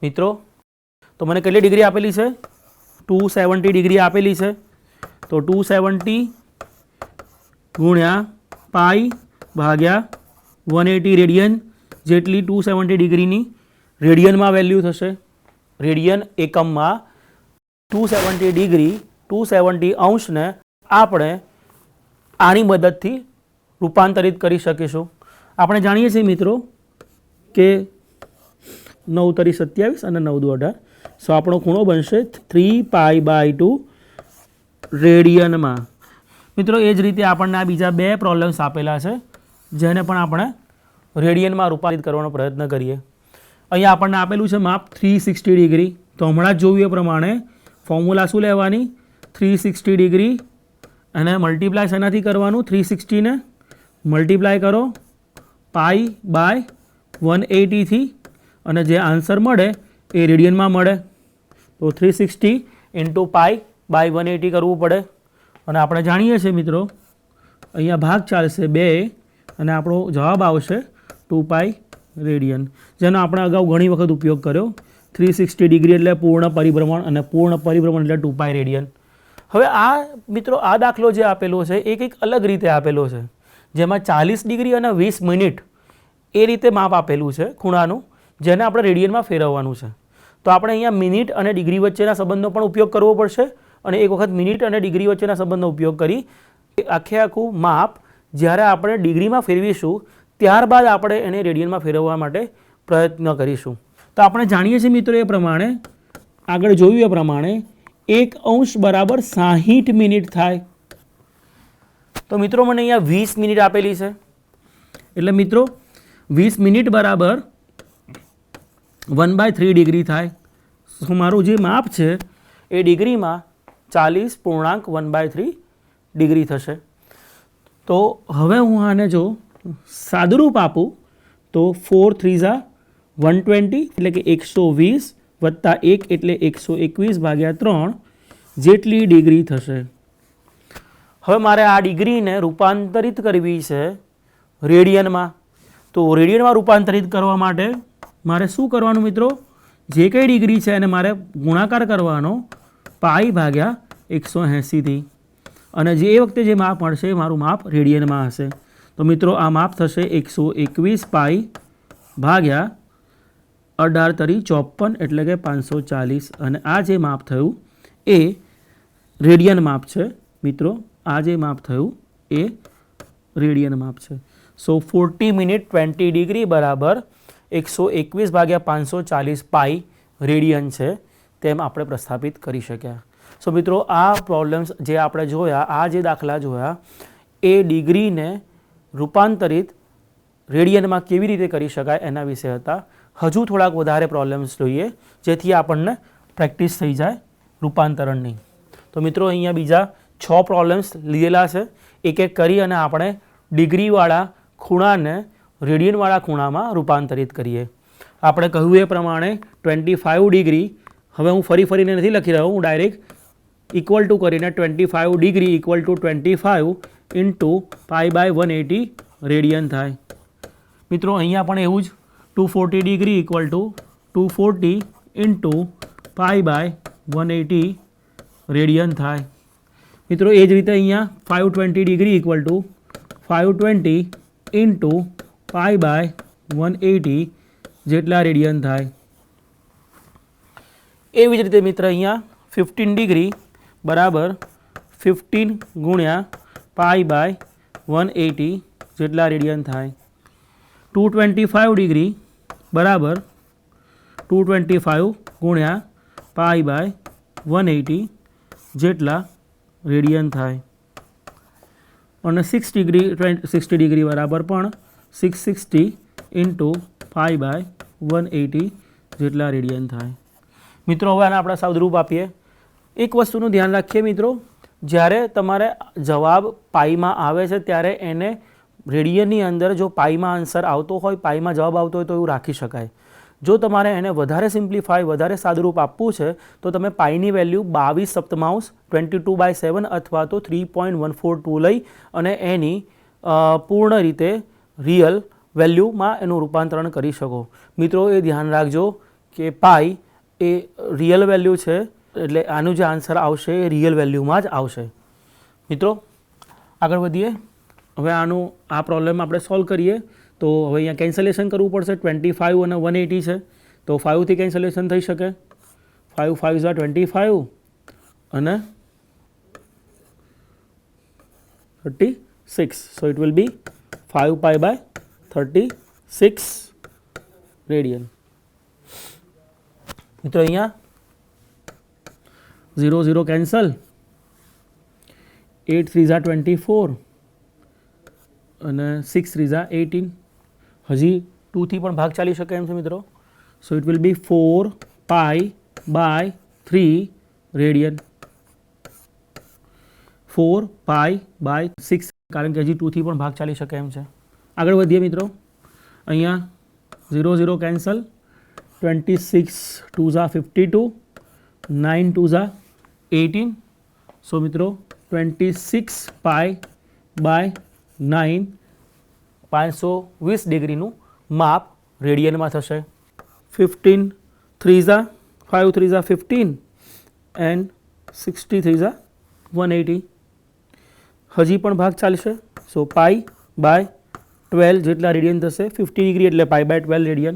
મિત્રો, તો મને કેટલી ડિગ્રી આપેલી છે? 270 ડિગ્રી આપેલી છે. તો 270 ગુણ્યા પાઈ ભાગ્યા 180 રેડિયન જેટલી 270 ડિગ્રીની રેડિયનમાં વેલ્યુ થશે. રેડિયન એકમમાં 270 ડિગ્રી, 270 અંશને આપણે આની મદદથી રૂપાંતરિત કરી શકીશું. આપણે જાણીએ છીએ મિત્રો કે 9 તરી 27 અને 9 દુ 18. સો આપણો ખૂણો બનશે 3 પાઈ બાય 2 રેડિયનમાં. મિત્રો, એ જ રીતે આપણને આ બીજા 2 પ્રોબ્લેમ્સ આપેલા છે જેને પણ આપણે રેડિયનમાં રૂપાંતરિત કરવાનો પ્રયત્ન કરીએ. અહીંયા આપણને આપેલું છે માપ 360 ડિગ્રી. તો હમણાં જ જોયું એ પ્રમાણે ફોર્મ્યુલા શું લેવાની? 360 ડિગ્રી અને મલ્ટીપ્લાય શેનાથી કરવાનું? 360ને મલ્ટીપ્લાય કરો પાઈ બાય 180થી, અને જે આન્સર મળે એ રેડિયનમાં મળે. તો 360 ઇન્ટુ પાઈ બાય 180 કરવું પડે. અને આપણે જાણીએ છીએ મિત્રો, અહીંયા ભાગ ચાલશે 2 અને આપણો જવાબ આવશે 2 પાઈ રેડિયન, જેનો આપણે અગાઉ ઘણી વખત ઉપયોગ કર્યો. 360 ડિગ્રી એટલે પૂર્ણ પરિભ્રમણ અને પૂર્ણ પરિભ્રમણ એટલે 2 પાઈ રેડિયન. હવે આ મિત્રો, આ દાખલો જે આપેલો છે એ કંઈક અલગ રીતે આપેલો છે, જેમાં 40 ડિગ્રી અને 20 મિનિટ એ રીતે માપ આપેલું છે ખૂણાનું, જેને આપણે રેડિયનમાં ફેરવવાનું છે. તો આપણે અહીંયા મિનિટ અને ડિગ્રી વચ્ચેના સંબંધનો પણ ઉપયોગ કરવો પડશે, અને એક વખત મિનિટ અને ડિગ્રી વચ્ચેના સંબંધનો ઉપયોગ કરી આખું માપ જ્યારે આપણે ડિગ્રીમાં ફેરવીશું ત્યારબાદ આપણે એને રેડિયનમાં ફેરવવા માટે પ્રયત્ન કરીશું. તો આપણે જાણીએ છીએ મિત્રો એ પ્રમાણે, આગળ જોયું એ પ્રમાણે 1 અંશ બરાબર 60 મિનિટ થાય. તો મિત્રો, મને અહીંયા 20 મિનિટ આપેલી છે, એટલે મિત્રો 20 મિનિટ બરાબર 1/3 ડિગ્રી થાય. તો મારું જે માપ છે એ ડિગ્રીમાં 40.1/3 ડિગ્રી થશે. તો હવે હું આને જો સાદુરૂપ આપું તો 4 3 120 એટલે કે 120 વત્તા 1 એટલે 121 ભાગ્યા 3 જેટલી ડિગ્રી થશે. હવે મારે આ ડિગ્રીને રૂપાંતરિત કરવી છે રેડિયનમાં. તો રેડિયનમાં રૂપાંતરિત કરવા માટે મારે શું કરવાનું મિત્રો? જે કંઈ ડિગ્રી છે એને મારે ગુણાકાર કરવાનો પાઈ ભાગ્યા 180થી, અને જે એ વખતે જે માપ મળશે એ મારું માપ રેડિયનમાં હશે. તો મિત્રો, આ માપ થશે 121 પાઈ ભાગ્યા 18 તરી 54 એટલે કે 540 અને આ જે માપ થયું એ રેડિયન માપ છે મિત્રો. આ જે માપ થયું એ રેડિયન માપ છે. સો 40 મિનિટ 20 ડિગ્રી બરાબર 121 ભાગ્યા 540 પાઈ રેડિયન છે તેમ આપણે પ્રસ્થાપિત કરી શક્યા. સો મિત્રો આ પ્રોબ્લેમ્સ જે આપણે જોયા, આ જે દાખલા જોયા એ ડિગ્રીને રૂપાંતરિત રેડિયનમાં કેવી રીતે કરી શકાય એના વિશે હતા. હજુ થોડાક વધારે પ્રોબ્લેમ્સ જોઈએ જેથી આપણને પ્રેક્ટિસ થઈ જાય રૂપાંતરણની. તો મિત્રો અહીંયા બીજા 6 પ્રોબ્લેમ્સ લીધેલા છે. એક એક કરી અને આપણે ડિગ્રીવાળા ખૂણાને રેડિયનવાળા ખૂણામાં રૂપાંતરિત કરીએ. આપણે કહ્યું એ પ્રમાણે 25 ડિગ્રી, હવે હું ફરીને નથી લખી રહ્યો, હું ડાયરેક્ટ ઇક્વલ ટુ કરીને 25 degree equal to 25 into pi by 180 radian થાય. મિત્રો અહીંયા પણ એવું જ 240 degree equal to 240 into pi by 180 radian થાય. મિત્રો એ જ રીતે અહીંયા 520 degree equal to 520 into pi by 180 જેટલા રેડિયન થાય. એવી જ રીતે મિત્ર અહીંયા 15 ડિગ્રી બરાબર 15 ગુણ્યા પાઈ બાય 180 જેટલા રેડિયન થાય. 225 ડિગ્રી બરાબર 225 ગુણ્યા પાઈ બાય 180 જેટલા રેડિયન થાય. અને 60 ડિગ્રી બરાબર પણ 660 ઇન્ટુ પાઈ બાય 180 જેટલા રેડિયન થાય. મિત્રો હવે આને આપણે સાદુરૂપ આપીએ. એક વસ્તુનું ધ્યાન રાખીએ મિત્રો, જ્યારે તમારે જવાબ પાઈમાં આવે છે ત્યારે એને રેડિયનની અંદર જો પાઈમાં આન્સર આવતો હોય, પાઈમાં જવાબ આવતો હોય તો એવું રાખી શકાય. જો તમારે એને વધારે સિમ્પ્લિફાય, વધારે સાદુરૂપ આપવું છે તો તમે પાઈની વેલ્યુ 22 સપ્તમાંશ 22/7 અથવા તો 3.142 લઈ અને એની પૂર્ણ રીતે રિયલ વેલ્યુમાં એનું રૂપાંતરણ કરી શકો. મિત્રો એ ધ્યાન રાખજો કે પાઈ એ રિયલ વેલ્યુ છે એટલે આનું જે આન્સર આવશે એ રિયલ વેલ્યુમાં જ આવશે. મિત્રો આગળ વધીએ. હવે આ પ્રોબ્લેમ આપણે સોલ્વ કરીએ તો હવે અહીંયા કેન્સલેશન કરવું પડશે. 25 અને 180 છે તો 5થી કેન્સલેશન થઈ શકે. 5 5 ઝા 25 અને 36. So it will be 5 pi by 36 radian. મિત્રો અહીંયા 0 0 કેન્સલ. 8 3 ઝા 24 અને 6 3 ઝા 18. હજી 2થી પણ ભાગ ચાલી શકે એમ છે મિત્રો. So it will be 4 pi by 3 radian. 4 pi by 6 કારણ કે હજી 2થી પણ ભાગ ચાલી શકે એમ છે. આગળ વધીએ મિત્રો. અહીંયા 0 0 કેન્સલ. 26 2 ઝા 52, 9 2 ઝા 18. સો મિત્રો 26 પાઈ બાય 9 520 ડિગ્રીનું માપ રેડિયનમાં થશે. 15 3 ઝા 5 3 ઝા 15 એન્ડ 63 ઝા 180. હજી પણ ભાગ ચાલશે. સો પાઈ બાય 12 જેટલા રેડિયન થશે. 50 ડિગ્રી એટલે પાઈ બાય 12 રેડિયન.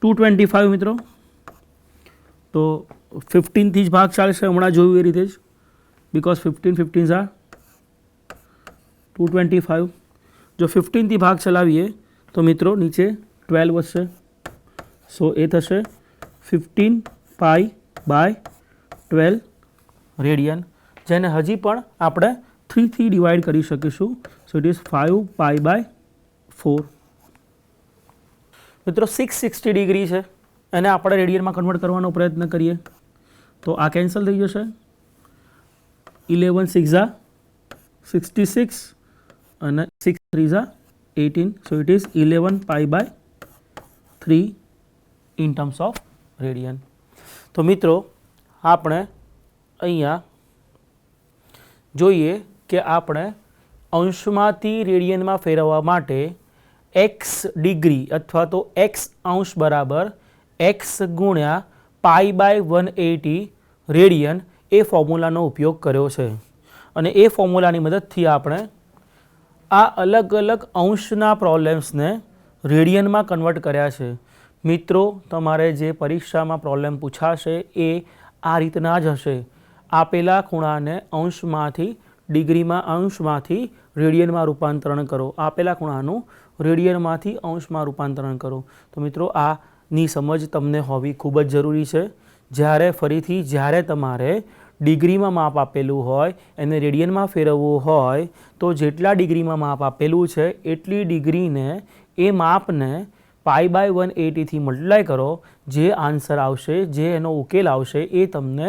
225 મિત્રો તો 15થી જ ભાગ ચાલશે, હમણાં જોયું એ રીતે જ, બિકોઝ 15 ઝા 225. જો 15થી ભાગ ચલાવીએ તો મિત્રો નીચે 12 વધશે. સો એ થશે 15 પાઈ બાય 12 રેડિયન, જેને હજી પણ આપણે 3થી ડિવાઈડ કરી શકીશું. So it is 5 pi by 4. મિત્રો 660 ડિગ્રી છે, એને આપણે રેડિયનમાં કન્વર્ટ કરવાનો પ્રયત્ન કરીએ તો આ કેન્સલ થઈ જશે. 11 6 ઝા 66 અને 6 3 ઝા 18. So it is 11 pi by 3 in terms of radian. તો મિત્રો આપણે અહીંયા જોઈએ કે આપણે અંશમાંથી રેડિયનમાં ફેરવવા માટે x ડિગ્રી અથવા તો x અંશ બરાબર x ગુણ્યા પાઈ બાય 180 રેડિયન એ ફોર્મ્યુલાનો ઉપયોગ કર્યો છે. અને એ ફોર્મ્યુલાની મદદથી આપણે આ અલગ અલગ અંશના પ્રોબ્લેમ્સને રેડિયનમાં કન્વર્ટ કર્યા છે. મિત્રો, તમારે જે પરીક્ષામાં પ્રોબ્લેમ પૂછાશે એ આ રીતના જ હશે. આપેલા ખૂણાને અંશમાંથી ડિગ્રીમાં, અંશમાંથી રેડિયનમાં રૂપાંતરણ કરો. આપેલા ખૂણાનું રેડિયનમાંથી અંશમાં રૂપાંતરણ કરો. તો મિત્રો, આની સમજ તમને હોવી ખૂબ જ જરૂરી છે. જ્યારે તમારે ડિગ્રીમાં માપ આપેલું હોય એને રેડિયનમાં ફેરવવું હોય તો જેટલા ડિગ્રીમાં માપ આપેલું છે એટલી ડિગ્રીને એ માપને π/180થી મલ્ટીપ્લાય કરો. જે આન્સર આવશે, જે એનો ઉકેલ આવશે એ તમને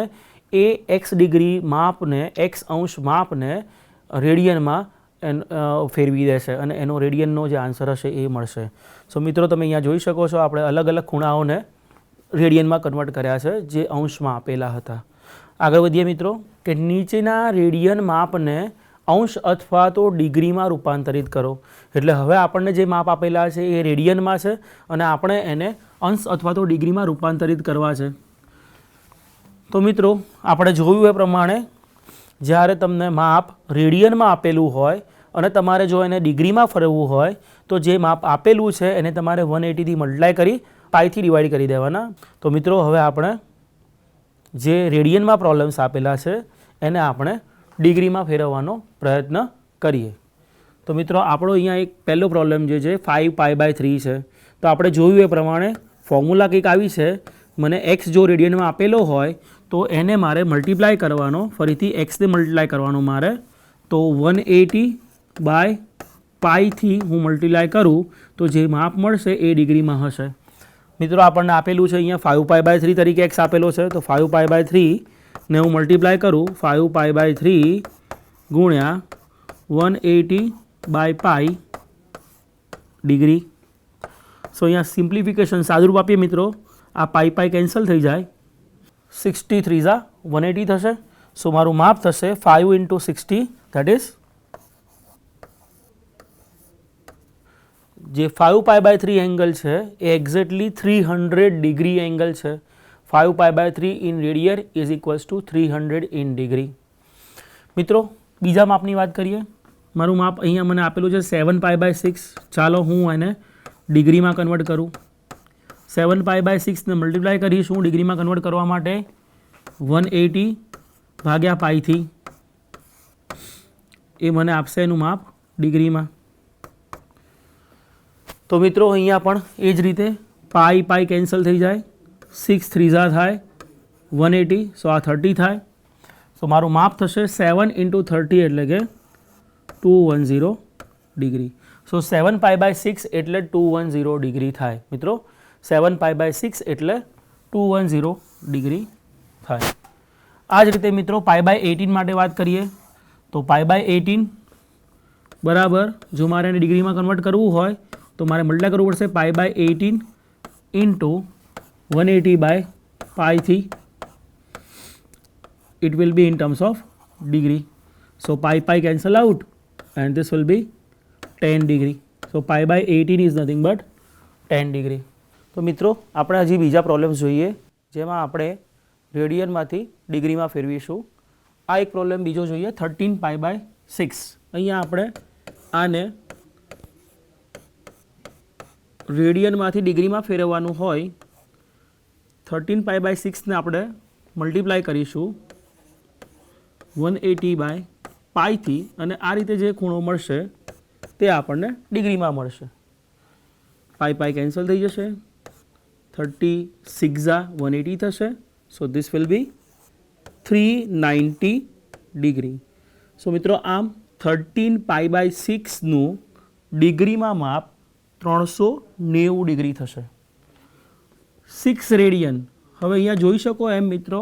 એ એક્સ ડિગ્રી માપને, એક્સ અંશ માપને રેડિયનમાં ફેરવી દેશે અને એનો રેડિયનનો જે આન્સર હશે એ મળશે. સો મિત્રો, તમે અહીંયા જોઈ શકો છો આપણે અલગ અલગ ખૂણાઓને રેડિયનમાં કન્વર્ટ કર્યા છે જે અંશમાં આપેલા હતા. આગળ વધીએ મિત્રો, કે નીચેના રેડિયન માપને અંશ અથવા તો ડિગ્રીમાં રૂપાંતરિત કરો. એટલે હવે આપણને જે માપ આપેલા છે એ રેડિયનમાં છે અને આપણે એને અંશ અથવા તો ડિગ્રીમાં રૂપાંતરિત કરવા છે. તો મિત્રો, આપણે જોયું એ પ્રમાણે જ્યારે તમને માપ રેડિયનમાં આપેલું હોય અને તમારે જો એને ડિગ્રીમાં ફેરવવું હોય તો જે માપ આપેલું છે એને તમારે 180થી મલ્ટીપ્લાય કરી પાઈથી ડિવાઈડ કરી દેવાના. તો મિત્રો, હવે આપણે જે રેડિયનમાં પ્રોબ્લેમ્સ આપેલા છે એને આપણે ડિગ્રીમાં ફેરવવાનો પ્રયત્ન કરીએ. તો મિત્રો, આપણો અહીંયા એક પહેલો પ્રોબ્લેમ જે છે 5π/3 છે. તો આપણે જોયું એ પ્રમાણે ફોર્મ્યુલા કંઈક આવી છે. મને એક્સ જો રેડિયનમાં આપેલો હોય તો એને મારે મલ્ટીપ્લાય કરવાનો, ફરીથી એક્સને મલ્ટીપ્લાય કરવાનો મારે. તો 180/πથી હું મલ્ટીપ્લાય કરું તો જે માપ મળશે એ ડિગ્રીમાં હશે. મિત્રો, આપણને આપેલું છે અહીંયા 5π/3 તરીકે એક્સ આપેલો છે. તો 5π/3 ને હું મલ્ટીપ્લાય કરું 5π/3 ગુણ્યા 180/π ડિગ્રી. સો અહીંયા સિમ્પ્લિફિકેશન સાદુરૂપ આપીએ મિત્રો, આ પાઈ કેન્સલ થઈ જાય. 63 180 થશે. સો મારું માપ થશે 5 × 60, ધેટ ઇઝ જે 5π/3 એંગલ છે એ એક્ઝેક્ટલી 300 ડિગ્રી એંગલ છે. 5π/3 in radian is equals to 300 in degree. મિત્રો, બીજા માપની વાત કરીએ. મારું માપ અહીંયા મને આપેલું છે 7π/6. ચાલો હું એને ડિગ્રીમાં કન્વર્ટ કરું. 7π/6 ને મલ્ટીપ્લાય કરીશું ડિગ્રીમાં કન્વર્ટ કરવા માટે 180/πથી. એ મને આપશે એનું માપ ડિગ્રીમાં. તો મિત્રો, અહીંયા પણ એ જ રીતે પાઈ કેન્સલ થઈ જાય. 6 3 થાય 180. સો આ 30 થાય. સો મારું માપ થશે 7 × 30 એટલે કે 210 ડિગ્રી. સો 7π/6 એટલે 210 ડિગ્રી થાય. મિત્રો, 7π/6 એટલે 210 ડિગ્રી થાય. આ જ રીતે મિત્રો π/18 માટે વાત કરીએ તો π/18 બરાબર, જો મારે એને ડિગ્રીમાં કન્વર્ટ કરવું હોય તો મારે મલ્ટીપ્લાય કરવું પડશે π/18 × 180/πથી. it will be in terms of degree. So pi cancel out and this will be 10 degree. So π/18 is nothing but 10 degree. તો મિત્રો, આપણે હજી બીજા પ્રોબ્લેમ્સ જોઈએ જેમાં આપણે રેડિયનમાંથી ડિગ્રીમાં ફેરવીશું. આ એક પ્રોબ્લેમ બીજો જોઈએ 13π/6. અહીંયા આપણે આને રેડિયનમાંથી ડિગ્રીમાં ફેરવવાનું હોય. 13π/6 ને આપણે મલ્ટીપ્લાય કરીશું 180/πથી અને આ રીતે જે ખૂણો મળશે તે આપણને ડિગ્રીમાં મળશે. પાઈ કેન્સલ થઈ જશે. 36 180 થશે. So this will be 390 degree. So મિત્રો, આમ 13π/6નું ડિગ્રીમાં માપ 390 ડિગ્રી થશે. 6 રેડિયન. હવે અહીંયા જોઈ શકો એમ મિત્રો,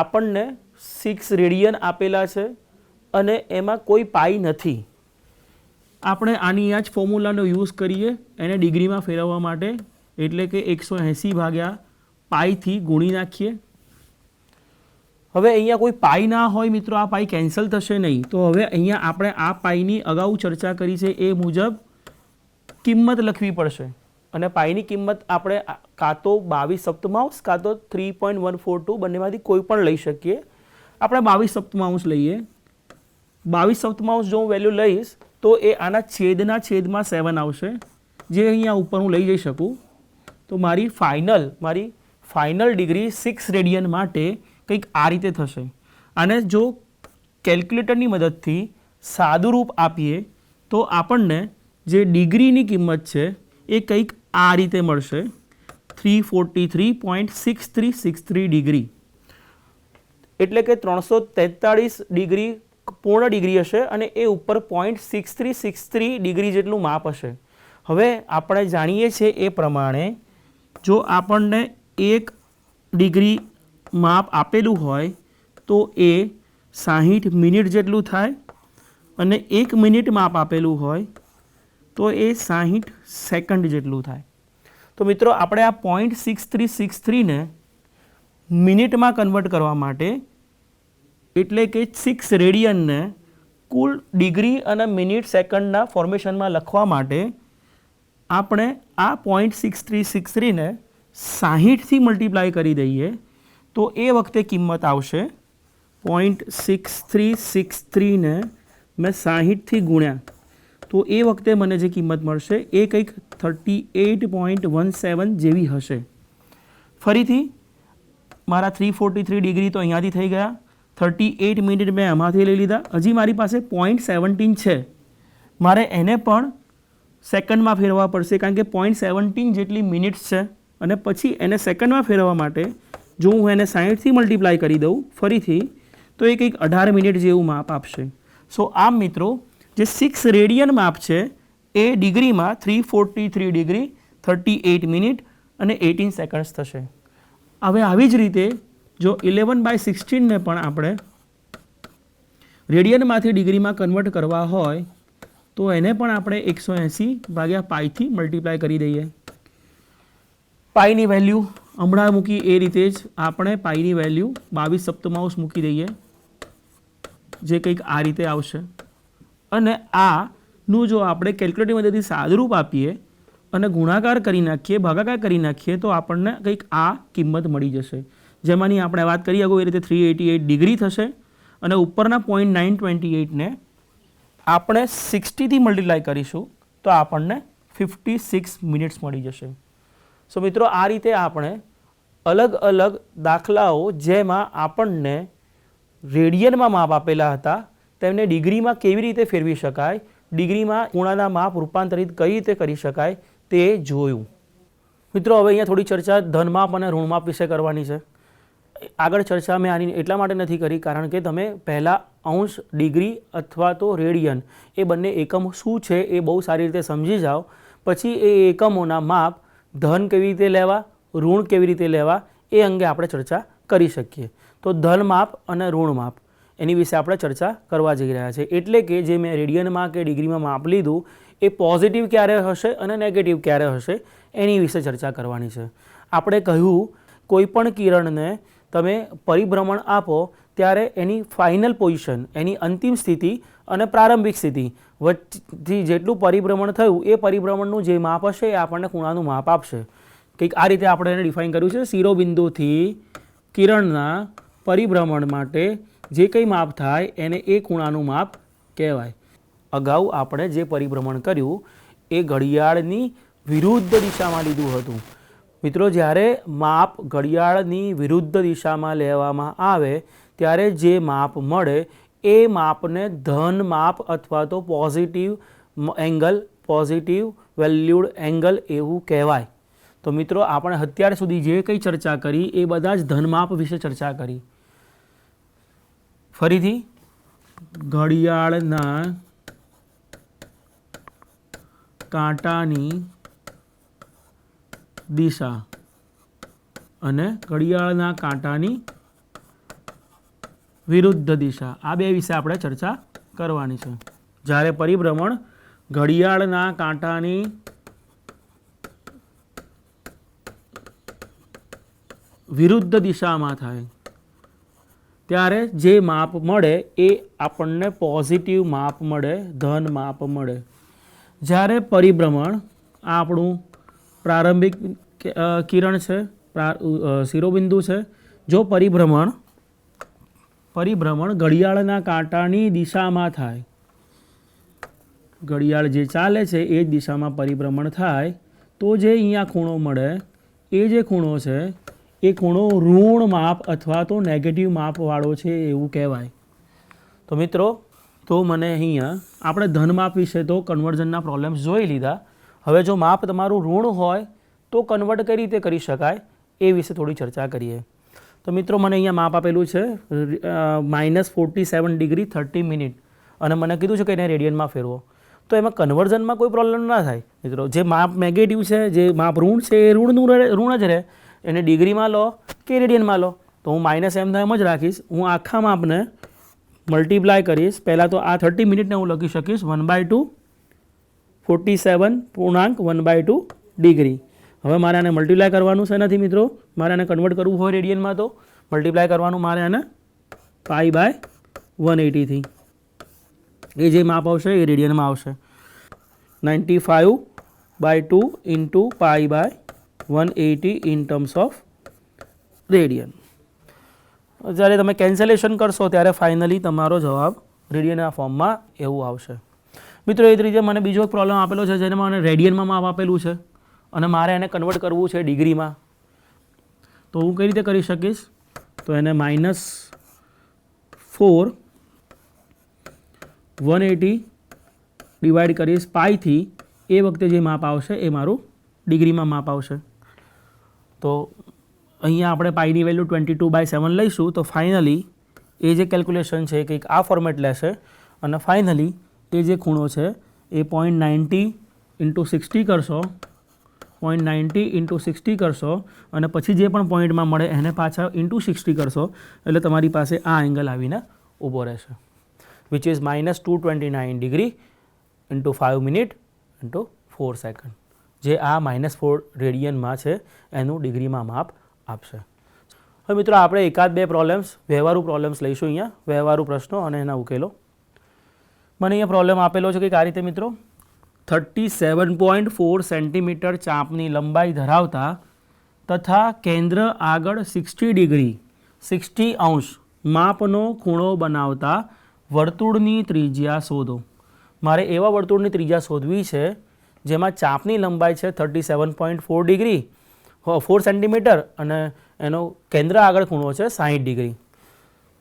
આપણને 6 રેડિયન આપેલા છે અને એમાં કોઈ પાઈ નથી. આપણે આની આ જ ફોર્મ્યુલાનો યુઝ કરીએ એને ડિગ્રીમાં ફેરવવા માટે, એટલે કે 180/πથી ગુણી નાખીએ. હવે અહીંયા કોઈ પાઈ ના હોય મિત્રો, આ પાઈ કેન્સલ થશે નહીં. તો હવે અહીંયા આપણે આ પાઈની અગાઉ ચર્ચા કરી છે એ મુજબ કિંમત લખવી પડશે અને પાઈની કિંમત આપણે કાં તો 22/7 કાં તો 3.142 બંનેમાંથી કોઈ પણ લઈ શકીએ. આપણે 22/7 લઈએ. 22/7 જો હું વેલ્યુ લઈશ તો એ આના છેદમાં 7 આવશે. જે અહીંયા ઉપર હું લઈ જઈ શકું, તો મારી ફાઇનલ ડિગ્રી 6 રેડિયન માટે કંઈક આ રીતે થશે. અને જો કેલ્ક્યુલેટરની મદદથી સાદું રૂપ આપીએ તો આપણને જે ડિગ્રીની કિંમત છે એ કંઈક આ રીતે મળશે, 343.6363 ડિગ્રી. એટલે કે 343 ડિગ્રી પૂર્ણ ડિગ્રી હશે અને એ ઉપર 0.6363 ડિગ્રી જેટલું માપ હશે. હવે આપણે જાણીએ છીએ એ પ્રમાણે જો આપણને 1 ડિગ્રી માપ આપેલું હોય તો એ 60 મિનિટ જેટલું થાય અને 1 મિનિટ માપ આપેલું હોય તો એ 60 સેકન્ડ જેટલું થાય. તો મિત્રો આપણે આ 0.6363 ને મિનિટમાં કન્વર્ટ કરવા માટે, એટલે કે 6 રેડિયનને કુલ ડિગ્રી અને મિનિટ સેકન્ડના ફોર્મેશનમાં લખવા માટે આપણે આ 0.6363 ને 60થી મલ્ટીપ્લાય કરી દઈએ તો એ વખતે કિંમત આવશે 0.6363 ને મેં 60થી ગુણ્યા તો એ વખતે મને જે કિંમત મળશે એ કંઈક 38.17 જેવી હશે. ફરીથી મારા 343 ડિગ્રી તો અહીંયાથી થઈ ગયા, 38 મિનિટ મેં આમાંથી લઈ લીધા, હજી મારી પાસે 0.17 છે, મારે એને પણ સેકન્ડમાં ફેરવવા પડશે કારણ કે 0.17 જેટલી મિનિટ્સ છે અને પછી એને સેકન્ડમાં ફેરવવા માટે જો હું એને 60થી મલ્ટીપ્લાય કરી દઉં ફરીથી તો એ કંઈક 18 મિનિટ જેવું માપ આપશે. સો આમ મિત્રો જે 6 રેડિયન માપ છે એ ડિગ્રીમાં 343 ડિગ્રી, 38 મિનિટ અને 18 સેકન્ડ્સ થશે. હવે આવી જ રીતે જો 11/16 ને પણ આપણે રેડિયનમાંથી ડિગ્રીમાં કન્વર્ટ કરવા હોય તો એને પણ આપણે 180/પાઈથી મલ્ટીપ્લાય કરી દઈએ. પાઈની વેલ્યુ હમણાં મૂકી એ રીતે જ આપણે પાઈની વેલ્યુ 22/7 મૂકી દઈએ જે કંઈક આ રીતે આવશે. અને આનું જો આપણે કેલ્ક્યુલેટરની મદદથી સાદુરૂપ આપીએ અને ગુણાકાર કરી નાખીએ, ભાગાકાર કરી નાખીએ તો આપણને કંઈક આ કિંમત મળી જશે, જેમાંની આપણે વાત કરી અગાઉ એ રીતે 388 ડિગ્રી થશે અને ઉપરના 0.928 ને આપણે 60થી મલ્ટીપ્લાય કરીશું તો આપણને 56 મિનિટ્સ મળી જશે. સો મિત્રો આ રીતે આપણે અલગ અલગ દાખલાઓ જેમાં આપણને રેડિયનમાં માપ આપેલા હતા તેમને ડિગ્રીમાં કેવી રીતે ફેરવી શકાય, ડિગ્રીમાં ખૂણાના માપ રૂપાંતરિત કઈ રીતે કરી શકાય તે જોયું. મિત્રો હવે અહીંયા થોડી ચર્ચા ધનમાપ અને ઋણમાપ વિશે કરવાની છે. આગળ ચર્ચા મેં આની એટલા માટે નથી કરી કારણ કે તમે પહેલાં અંશ, ડિગ્રી અથવા તો રેડિયન એ બંને એકમ શું છે એ બહુ સારી રીતે સમજી જાઓ, પછી એ એકમોના માપ ધન કેવી રીતે લેવા, ઋણ કેવી રીતે લેવા એ અંગે આપણે ચર્ચા કરી શકીએ. તો ધન માપ અને ઋણ માપ એની વિશે આપણે ચર્ચા કરવા જઈ રહ્યા છીએ. એટલે કે જે મેં રેડિયનમાં કે ડિગ્રીમાં માપ લીધું એ પોઝિટિવ ક્યારે હશે અને નેગેટિવ ક્યારે હશે એની વિશે ચર્ચા કરવાની છે. આપણે કહ્યું કોઈ પણ કિરણને તમે પરિભ્રમણ આપો ત્યારે એની ફાઇનલ પોઝિશન, એની અંતિમ સ્થિતિ અને પ્રારંભિક સ્થિતિ વચ્ચેથી જેટલું પરિભ્રમણ થયું એ પરિભ્રમણનું જે માપ હશે એ આપણને ખૂણાનું માપ આપશે. કંઈક આ રીતે આપણે એને ડિફાઇન કર્યું છે. શિરોબિંદુથી કિરણના પરિભ્રમણ માટે જે કંઈ માપ થાય એને એ ખૂણાનું માપ કહેવાય. અગાઉ આપણે જે પરિભ્રમણ કર્યું એ ઘડિયાળની વિરુદ્ધ દિશામાં લીધું હતું. મિત્રો જ્યારે માપ ઘડિયાળની વિરુદ્ધ દિશામાં લેવામાં આવે ત્યારે જે માપ મળે એ માપને ધન માપ અથવા તો positive angle, positive valued angle એવું કહેવાય. તો મિત્રો આપણે અત્યાર સુધી જે કંઈ ચર્ચા કરી એ બધા જ ધનમાપ વિશે ચર્ચા કરી. ફરીથી ઘડિયાળના કાંટાની દિશા અને ઘડિયાળના કાંટાની વિરુદ્ધ દિશા આ બે વિશે આપણે ચર્ચા કરવાની છે. જ્યારે પરિભ્રમણ ઘડિયાળના કાંટાની વિરુદ્ધ દિશામાં થાય ત્યારે જે માપ મળે એ આપણને પોઝિટિવ માપ મળે, ધન માપ મળે. જ્યારે પરિભ્રમણ આ આપણું પ્રારંભિક કિરણ છે, શિરોબિંદુ છે, જો પરિભ્રમણ ઘડિયાળના કાંટાની દિશામાં થાય ઘડિયાળ જે ચાલે છે એ જ દિશામાં પરિભ્રમણ થાય તો જે અહીંયા ખૂણો મળે એ જે ખૂણો છે એ ખૂણો ઋણ માપ અથવા તો નેગેટિવ માપવાળો છે એવું કહેવાય. તો મિત્રો તો મને અહીંયા આપણે ધન માપ વિશે તો કન્વર્ઝનના પ્રોબ્લેમ્સ જોઈ લીધા. હવે જો માપ તમારું ઋણ હોય તો કન્વર્ટ કઈ રીતે કરી શકાય એ વિશે થોડી ચર્ચા કરીએ. તો મિત્રો મને અહીંયા માપ આપેલું છે -47 ડિગ્રી 30 મિનિટ અને મને કીધું છે કે એને રેડિયનમાં ફેરવો. તો એમાં કન્વર્ઝનમાં કોઈ પ્રોબ્લેમ ના થાય મિત્રો. જે માપ નેગેટિવ છે, જે માપ ઋણ છે એ ઋણ જ રહે. એને ડિગ્રીમાં લો કે રેડિયનમાં લો તો હું -m એમ જ રાખીશ. હું આખા માપને મલ્ટીપ્લાય કરીશ. પહેલાં તો આ 30 મિનિટને હું લખી શકીશ 1/2 47.1/2 ડિગ્રી. હવે મારે આને મલ્ટીપ્લાય કરવાનું છે નથી મિત્રો, મારે આને કન્વર્ટ કરવું હોય રેડિયનમાં તો મલ્ટીપ્લાય કરવાનું મારે આને π/180 થી. એ જે માપ આવશે એ રેડિયનમાં આવશે. 95/2 into π/180 in terms of radian. જ્યારે તમે કેન્સલેશન કરશો ત્યારે ફાઇનલી તમારો જવાબ રેડિયનના ફોર્મમાં એવું આવશે. મિત્રો એ જ રીતે મને બીજો એક પ્રોબ્લેમ આપેલો છે જેને મને રેડિયનમાં માપ આપેલું છે અને મારે એને કન્વર્ટ કરવું છે ડિગ્રીમાં. તો હું કઈ રીતે કરી શકીશ? તો એને -4/180 ડિવાઈડ કરીશ પાઈથી. એ વખતે જે માપ આવશે એ મારું ડિગ્રીમાં માપ આવશે. તો અહીંયા આપણે પાઈની વેલ્યુ 22/7 લઈશું તો ફાઇનલી એ જે કેલ્ક્યુલેશન છે કંઈક આ ફોર્મેટ લેશે અને ફાઇનલી એ જે ખૂણો છે એ 0.90 × 60 કરશો 0.90 × 60 કરશો અને પછી જે પણ પોઈન્ટમાં મળે એને પાછા ×60 કરશો એટલે તમારી પાસે આ એંગલ આવીને ઊભો રહેશે which is -229 degree × 5 minute × 4 second. જે આ -4 રેડિયનમાં છે એનું ડિગ્રીમાં માપ આપશે. હવે મિત્રો આપણે એકાદ બે પ્રોબ્લેમ્સ વ્યવહારુ પ્રોબ્લેમ્સ લઈશું. અહીંયા વ્યવહારુ પ્રશ્નો અને એના ઉકેલો. મને અહીંયા પ્રોબ્લેમ આપેલો છે કે આ રીતે મિત્રો 37.4 સેન્ટીમીટર ચાપની લંબાઈ ધરાવતા તથા કેન્દ્ર આગળ 60 ડિગ્રી 60° માપનો ખૂણો બનાવતા વર્તુળની ત્રિજ્યા શોધો. મારે એવા વર્તુળની ત્રિજ્યા શોધવી છે જેમાં ચાપની લંબાઈ છે 37.4 ડિગ્રી 4 સેન્ટીમીટર અને એનો કેન્દ્ર આગળ ખૂણો છે 60 ડિગ્રી.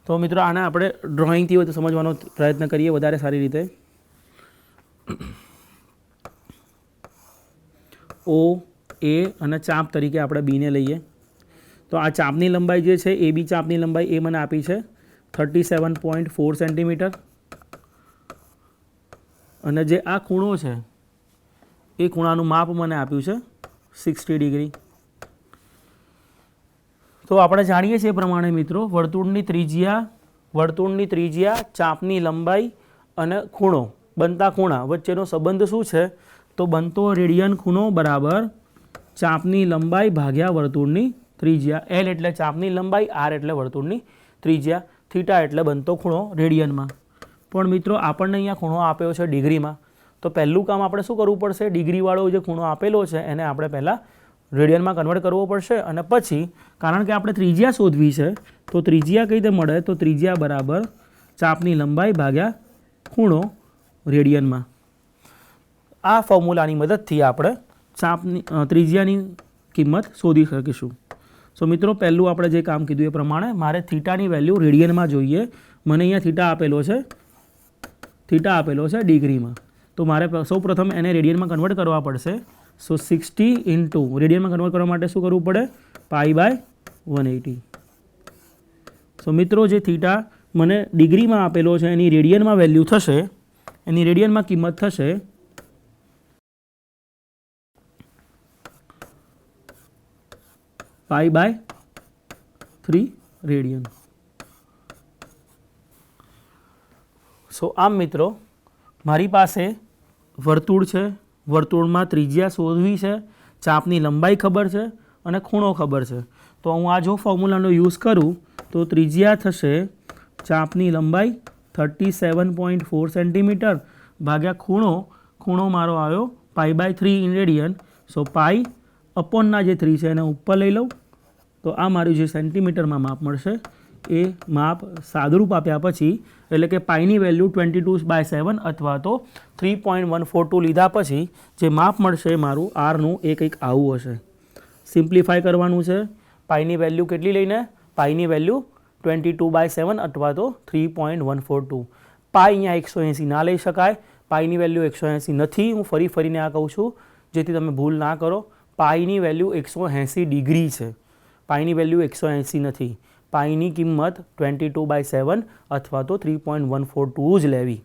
તો મિત્રો આને આપણે ડ્રોઈંગથી વધુ સમજવાનો પ્રયત્ન કરીએ વધારે સારી રીતે. O A અને ચાપ તરીકે આપણે બીને લઈએ. તો આ ચાપની લંબાઈ જે છે એ બી ચાપની લંબાઈ એ મને આપી છે 37.4 સેન્ટીમીટર અને જે આ ખૂણો છે એ ખૂણાનું માપ મને આપ્યું છે 60 ડિગ્રી. તો આપણે જાણીએ છીએ એ પ્રમાણે મિત્રો વર્તુળની ત્રિજ્યા ચાપની લંબાઈ અને ખૂણો બનતા ખૂણા વચ્ચેનો સંબંધ શું છે? તો બનતો રેડિયન ખૂણો બરાબર ચાપની લંબાઈ ભાગ્યા વર્તુળની ત્રિજ્યા. L એટલે ચાપની લંબાઈ, R એટલે વર્તુળની ત્રિજ્યા, થીટા એટલે બનતો ખૂણો રેડિયનમાં. પણ મિત્રો આપણને અહીંયા ખૂણો આપ્યો છે ડિગ્રીમાં. તો પહેલું કામ આપણે શું કરવું પડશે? ડિગ્રીવાળો જે ખૂણો આપેલો છે એને આપણે પહેલાં રેડિયનમાં કન્વર્ટ કરવો પડશે અને પછી કારણ કે આપણે ત્રિજ્યા શોધવી છે તો ત્રિજ્યા કઈ રીતે મળે? તો ત્રિજ્યા બરાબર ચાપની લંબાઈ ભાગ્યા ખૂણો રેડિયનમાં. આ ફોર્મ્યુલાની મદદથી આપણે ત્રિજ્યાની કિંમત શોધી શકીશું. સો મિત્રો પહેલું આપણે જે કામ કીધું એ પ્રમાણે મારે થીટાની વેલ્યુ રેડિયનમાં જોઈએ. મને અહીંયા થીટા આપેલો છે ડિગ્રીમાં. તો મારે સૌપ્રથમ એને રેડિયનમાં કન્વર્ટ કરવા પડશે. સો 60 ઇન્ટુ રેડિયનમાં કન્વર્ટ કરવા માટે શું કરવું પડે? π/180. સો મિત્રો જે થીટા મને ડિગ્રીમાં આપેલો છે એની રેડિયનમાં વેલ્યુ થશે, એની રેડિયનમાં કિંમત થશે π/3 રેડિયન. સો આમ મિત્રો મારી પાસે વર્તુળ છે, વર્તુળમાં ત્રિજ્યા શોધવી છે, ચાપની લંબાઈ ખબર છે અને ખૂણો ખબર છે. તો હું આ જો ફોર્મ્યુલાનો યુઝ કરું તો ત્રિજ્યા થશે ચાપની લંબાઈ 37.4 સેન્ટીમીટર ભાગ્યા ખૂણો મારો આવ્યો π/3 ઇન રેડિયન. સો પાઈ અપોનના જે 3 છે એને ઉપર લઈ લઉં તો આ મારું જે સેન્ટીમીટરમાં માપ મળશે એ માપ સાદુરૂપ આપ્યા પછી એટલે કે પાઈની વેલ્યુ 22/7 અથવા તો 3.142 લીધા પછી જે માપ મળશે મારું આરનું એ કંઈક આવું હશે. સિમ્પ્લિફાય કરવાનું છે. પાઈની વેલ્યુ કેટલી લઈને? પાઈની વેલ્યુ 22/7 અથવા તો 3.142. પાઈ અહીંયા 180 ના લઈ શકાય. પાઈની વેલ્યુ 180 નથી. હું ફરીને આ કહું છું જેથી તમે ભૂલ ના કરો. પાઈની વેલ્યુ 180 ડિગ્રી છે. પાઈની વેલ્યુ 180 નથી. પાઈની કિંમત 22/7 અથવા તો 3.142 જ લેવી.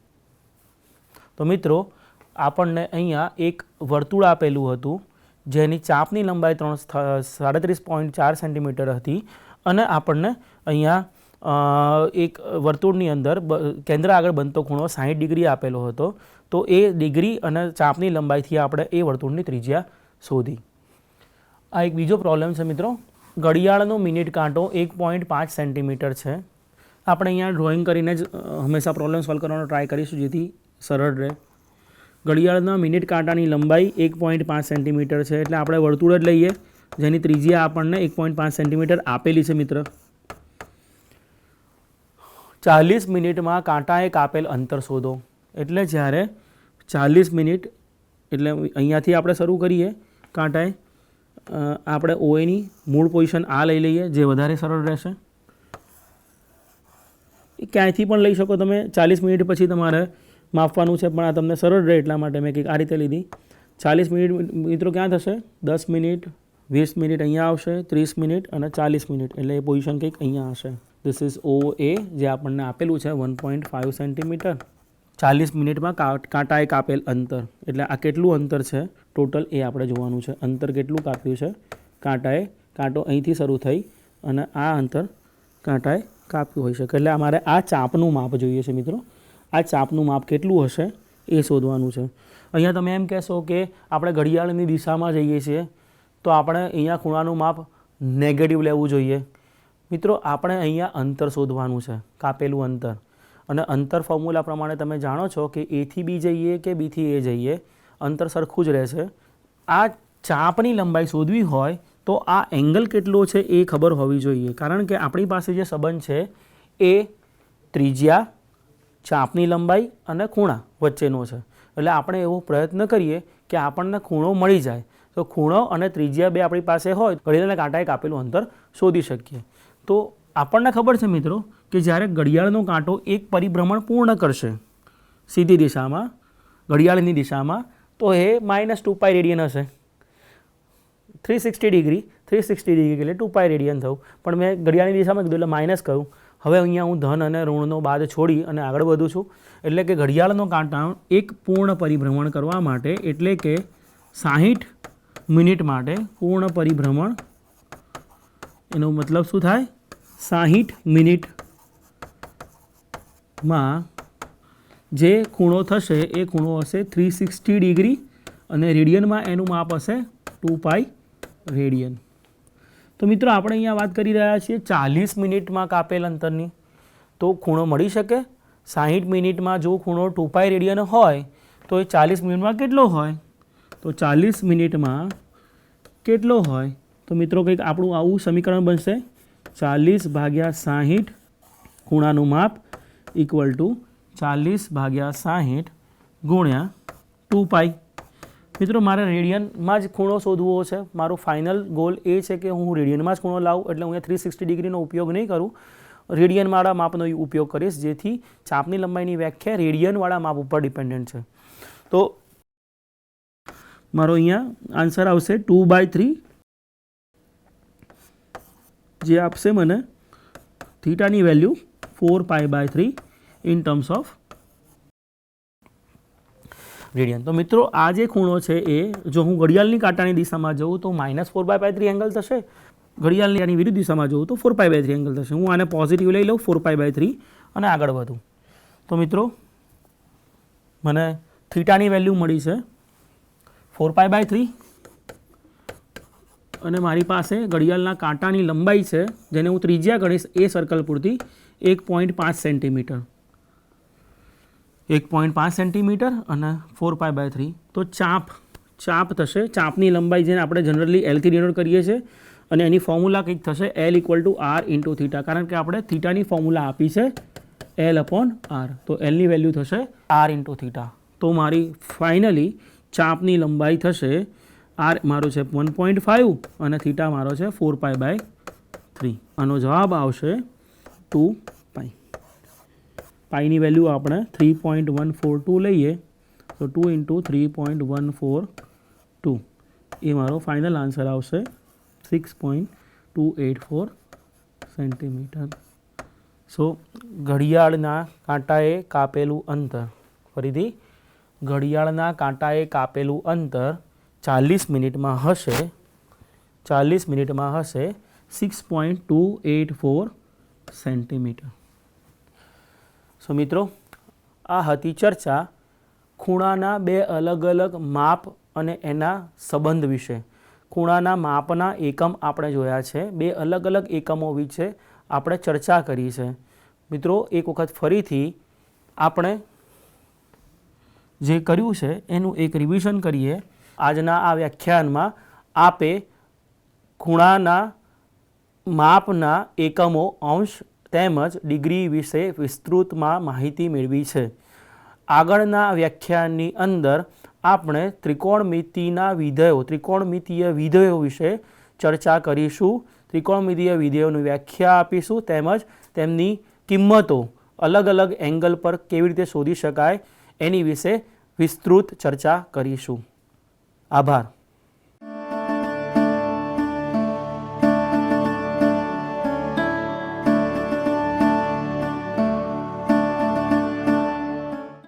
તો મિત્રો આપણને અહીંયા એક વર્તુળ આપેલું હતું જેની ચાપની લંબાઈ 37.4 સેન્ટીમીટર હતી અને આપણને અહીંયા એક વર્તુળની અંદર કેન્દ્ર આગળ બનતો ખૂણો 60 ડિગ્રી આપેલો હતો. તો એ ડિગ્રી અને ચાપની લંબાઈથી આપણે એ વર્તુળની ત્રિજ્યા શોધી. આ એક બીજો પ્રોબ્લેમ છે મિત્રો. ઘડિયાળનો મિનિટ કાંટો 1.5 સેન્ટીમીટર છે. આપણે અહીંયા ડ્રોઈંગ કરીને જ હંમેશા પ્રોબ્લેમ સોલ્વ કરવાનો ટ્રાય કરીશું જેથી સરળ રહે. ઘડિયાળના મિનિટ કાંટાની લંબાઈ 1.5 સેન્ટીમીટર છે એટલે આપણે વર્તુળ જ લઈએ જેની ત્રિજ્યા આપણને 1.5 સેન્ટીમીટર આપેલી છે મિત્ર. 40 મિનિટમાં કાંટાએ કાપેલ અંતર શોધો. એટલે જ્યારે 40 મિનિટ એટલે અહીંયાથી આપણે શરૂ કરીએ કાંટાએ આપણે ઓએની મૂળ પોઝિશન આ લઈ લઈએ જે વધારે સરળ રહેશે. ક્યાંયથી પણ લઈ શકો તમે. 40 મિનિટ પછી તમારે માપવાનું છે પણ આ તમને સરળ રહે એટલા માટે મેં કંઈક આ રીતે લીધી. 40 મિનિટ મિત્રો ક્યાં થશે? 10 મિનિટ, 20 મિનિટ અહીંયા આવશે, 30 મિનિટ અને 40 મિનિટ એટલે એ પોઝિશન કંઈક અહીંયા હશે. ધીસ ઇઝ OA જે આપણને આપેલું છે 1.5 સેન્ટીમીટર. 40 મિનિટમાં કાંટાએ કાપેલ અંતર એટલે આ કેટલું અંતર છે ટોટલ એ આપણે જોવાનું છે. અંતર કેટલું કાપ્યું છે કાંટાએ? કાંટો અહીંથી શરૂ થઈ અને આ અંતર કાંટાએ કાપ્યું હોઈ શકે. એટલે અમારે આ ચાપનું માપ જોઈએ છે મિત્રો. આ ચાપનું માપ કેટલું હશે એ શોધવાનું છે. અહીંયા તમે એમ કહેશો કે આપણે ઘડિયાળની દિશામાં જઈએ છીએ તો આપણે અહીંયા ખૂણાનું માપ નેગેટિવ લેવું જોઈએ. મિત્રો આપણે અહીંયા અંતર શોધવાનું છે, કાપેલું અંતર. અને અંતર ફોર્મ્યુલા પ્રમાણે તમે જાણો છો કે A થી B જઈએ કે B થી A જઈએ અંતર સરખું જ રહેશે. આ ચાપની લંબાઈ શોધવી હોય તો આ એંગલ કેટલો છે એ ખબર હોવી જોઈએ કારણ કે આપણી પાસે જે સંબંધ છે એ ત્રિજ્યા, ચાપની લંબાઈ અને ખૂણા વચ્ચેનો છે. એટલે આપણે એવો પ્રયત્ન કરીએ કે આપણને ખૂણો મળી જાય. તો ખૂણો અને ત્રિજ્યા બે આપણી પાસે હોય ઘડિયાળના કાંટાએ કાપેલું અંતર શોધી શકીએ. તો આપણને ખબર છે મિત્રો કે જ્યારે ઘડિયાળનો કાંટો એક પરિભ્રમણ પૂર્ણ કરશે સીધી દિશામાં ઘડિયાળની દિશામાં તો એ -2π રેડિયન હશે. 360 ડિગ્રી એટલે 2π રેડિયન થયું. પણ મેં ઘડિયાળની દિશામાં કીધું એટલે માઇનસ કહ્યું. હવે અહીંયા હું ધન અને ઋણનો બાદ છોડી અને આગળ વધું છું. એટલે કે ઘડિયાળનો કાંટા એક પૂર્ણ પરિભ્રમણ કરવા માટે એટલે કે 60 મિનિટ માટે પૂર્ણ પરિભ્રમણ એનો મતલબ શું થાય? 60 મિનિટમાં જે ખૂણો થશે એ ખૂણો હશે 360 ડિગ્રી અને રેડિયનમાં એનું માપ હશે 2π રેડિયન. તો મિત્રો આપણે અહીંયા વાત કરી રહ્યા છીએ 40 મિનિટમાં કાપેલ અંતરની. તો ખૂણો મળી શકે? 60 મિનિટમાં જો ખૂણો 2π રેડિયન હોય તો એ 40 મિનિટમાં કેટલો હોય? તો 40 મિનિટમાં કેટલો હોય? તો મિત્રો કંઈક આપણું આવું સમીકરણ બનશે 40/60 ખૂણાનું માપ ઇક્વલ ટુ 40/60 ગુણ્યા 2π. મિત્રો મારે રેડિયનમાં જ ખૂણો શોધવો છે. મારો ફાઇનલ ગોલ એ છે કે હું રેડિયનમાં જ ખૂણો લાવું એટલે હું અહીંયા 360 ડિગ્રીનો ઉપયોગ નહીં કરું. રેડિયનવાળા માપનો ઉપયોગ કરીશ જેથી ચાપની લંબાઈની વ્યાખ્યા રેડિયનવાળા માપ ઉપર ડિપેન્ડન્ટ છે. તો મારો અહીંયા આન્સર આવશે 2/3 જે આપશે મને થીટાની value 4π/3 in terms of radian. તો મિત્રો આ જે ખૂણો છે એ જો હું ઘડિયાળની કાંટાની દિશામાં જઉં તો -4π/3 એંગલ થશે. ઘડિયાળની વિરુદ્ધ દિશામાં જઉં તો 4π/3 એંગલ થશે. હું આને પોઝિટિવ લઈ લઉં 4π/3 અને આગળ વધું. તો મિત્રો મને થીટાની વેલ્યુ મળી છે 4π/3 અને મારી પાસે ઘડિયાળના કાંટાની લંબાઈ છે જેને હું ત્રિજ્યા ગણીશ એ સર્કલ પૂરતી 1.5 સેન્ટીમીટર. 1.5 સેન્ટીમીટર અને 4π/3 તો ચાપ થશે. ચાપની લંબાઈ જેને આપણે જનરલી L થી ડિનોટ કરીએ છીએ અને એની ફોર્મ્યુલા કંઈક થશે L=R/θ, કારણ કે આપણે થીટાની ફોર્મ્યુલા આપી છે L/R, તો Lની વેલ્યુ થશે R/θ. તો મારી ફાઇનલી ચાપની લંબાઈ થશે R મારો છે 1.5 અને થીટા મારો છે 4π/3. આનો જવાબ આવશે 2π. પાઈની વેલ્યુ આપણે 3.142 લઈએ તો 2 × 3.142 એ મારો ફાઇનલ આન્સર આવશે 6.284 સેન્ટીમીટર. સો ઘડિયાળના કાંટાએ કાપેલું અંતર, ફરીથી ઘડિયાળના કાંટાએ કાપેલું અંતર 40 મિનિટમાં હશે 6.284 સેન્ટીમીટર. સો મિત્રો, આ હતી ચર્ચા ખૂણાના બે અલગ અલગ માપ અને એના સંબંધ વિશે. ખૂણાના માપના એકમ આપણે જોયા છે, બે અલગ અલગ એકમો વિશે આપણે ચર્ચા કરી છે. મિત્રો, એક વખત ફરીથી આપણે જે કર્યું છે એનું એક રિવિઝન કરીએ. આજના આ વ્યાખ્યાનમાં આપે ખૂણાના માપના એકમો, અંશ તેમજ ડિગ્રી વિશે વિસ્તૃતમાં માહિતી મેળવી છે. આગળના વ્યાખ્યાનની અંદર આપણે ત્રિકોણમિતીય વિધેયો વિશે ચર્ચા કરીશું. ત્રિકોણમિતીય વિધેયોની વ્યાખ્યા આપીશું તેમજ તેમની કિંમતો અલગ અલગ એંગલ પર કેવી રીતે શોધી શકાય એની વિશે વિસ્તૃત ચર્ચા કરીશું. આભાર.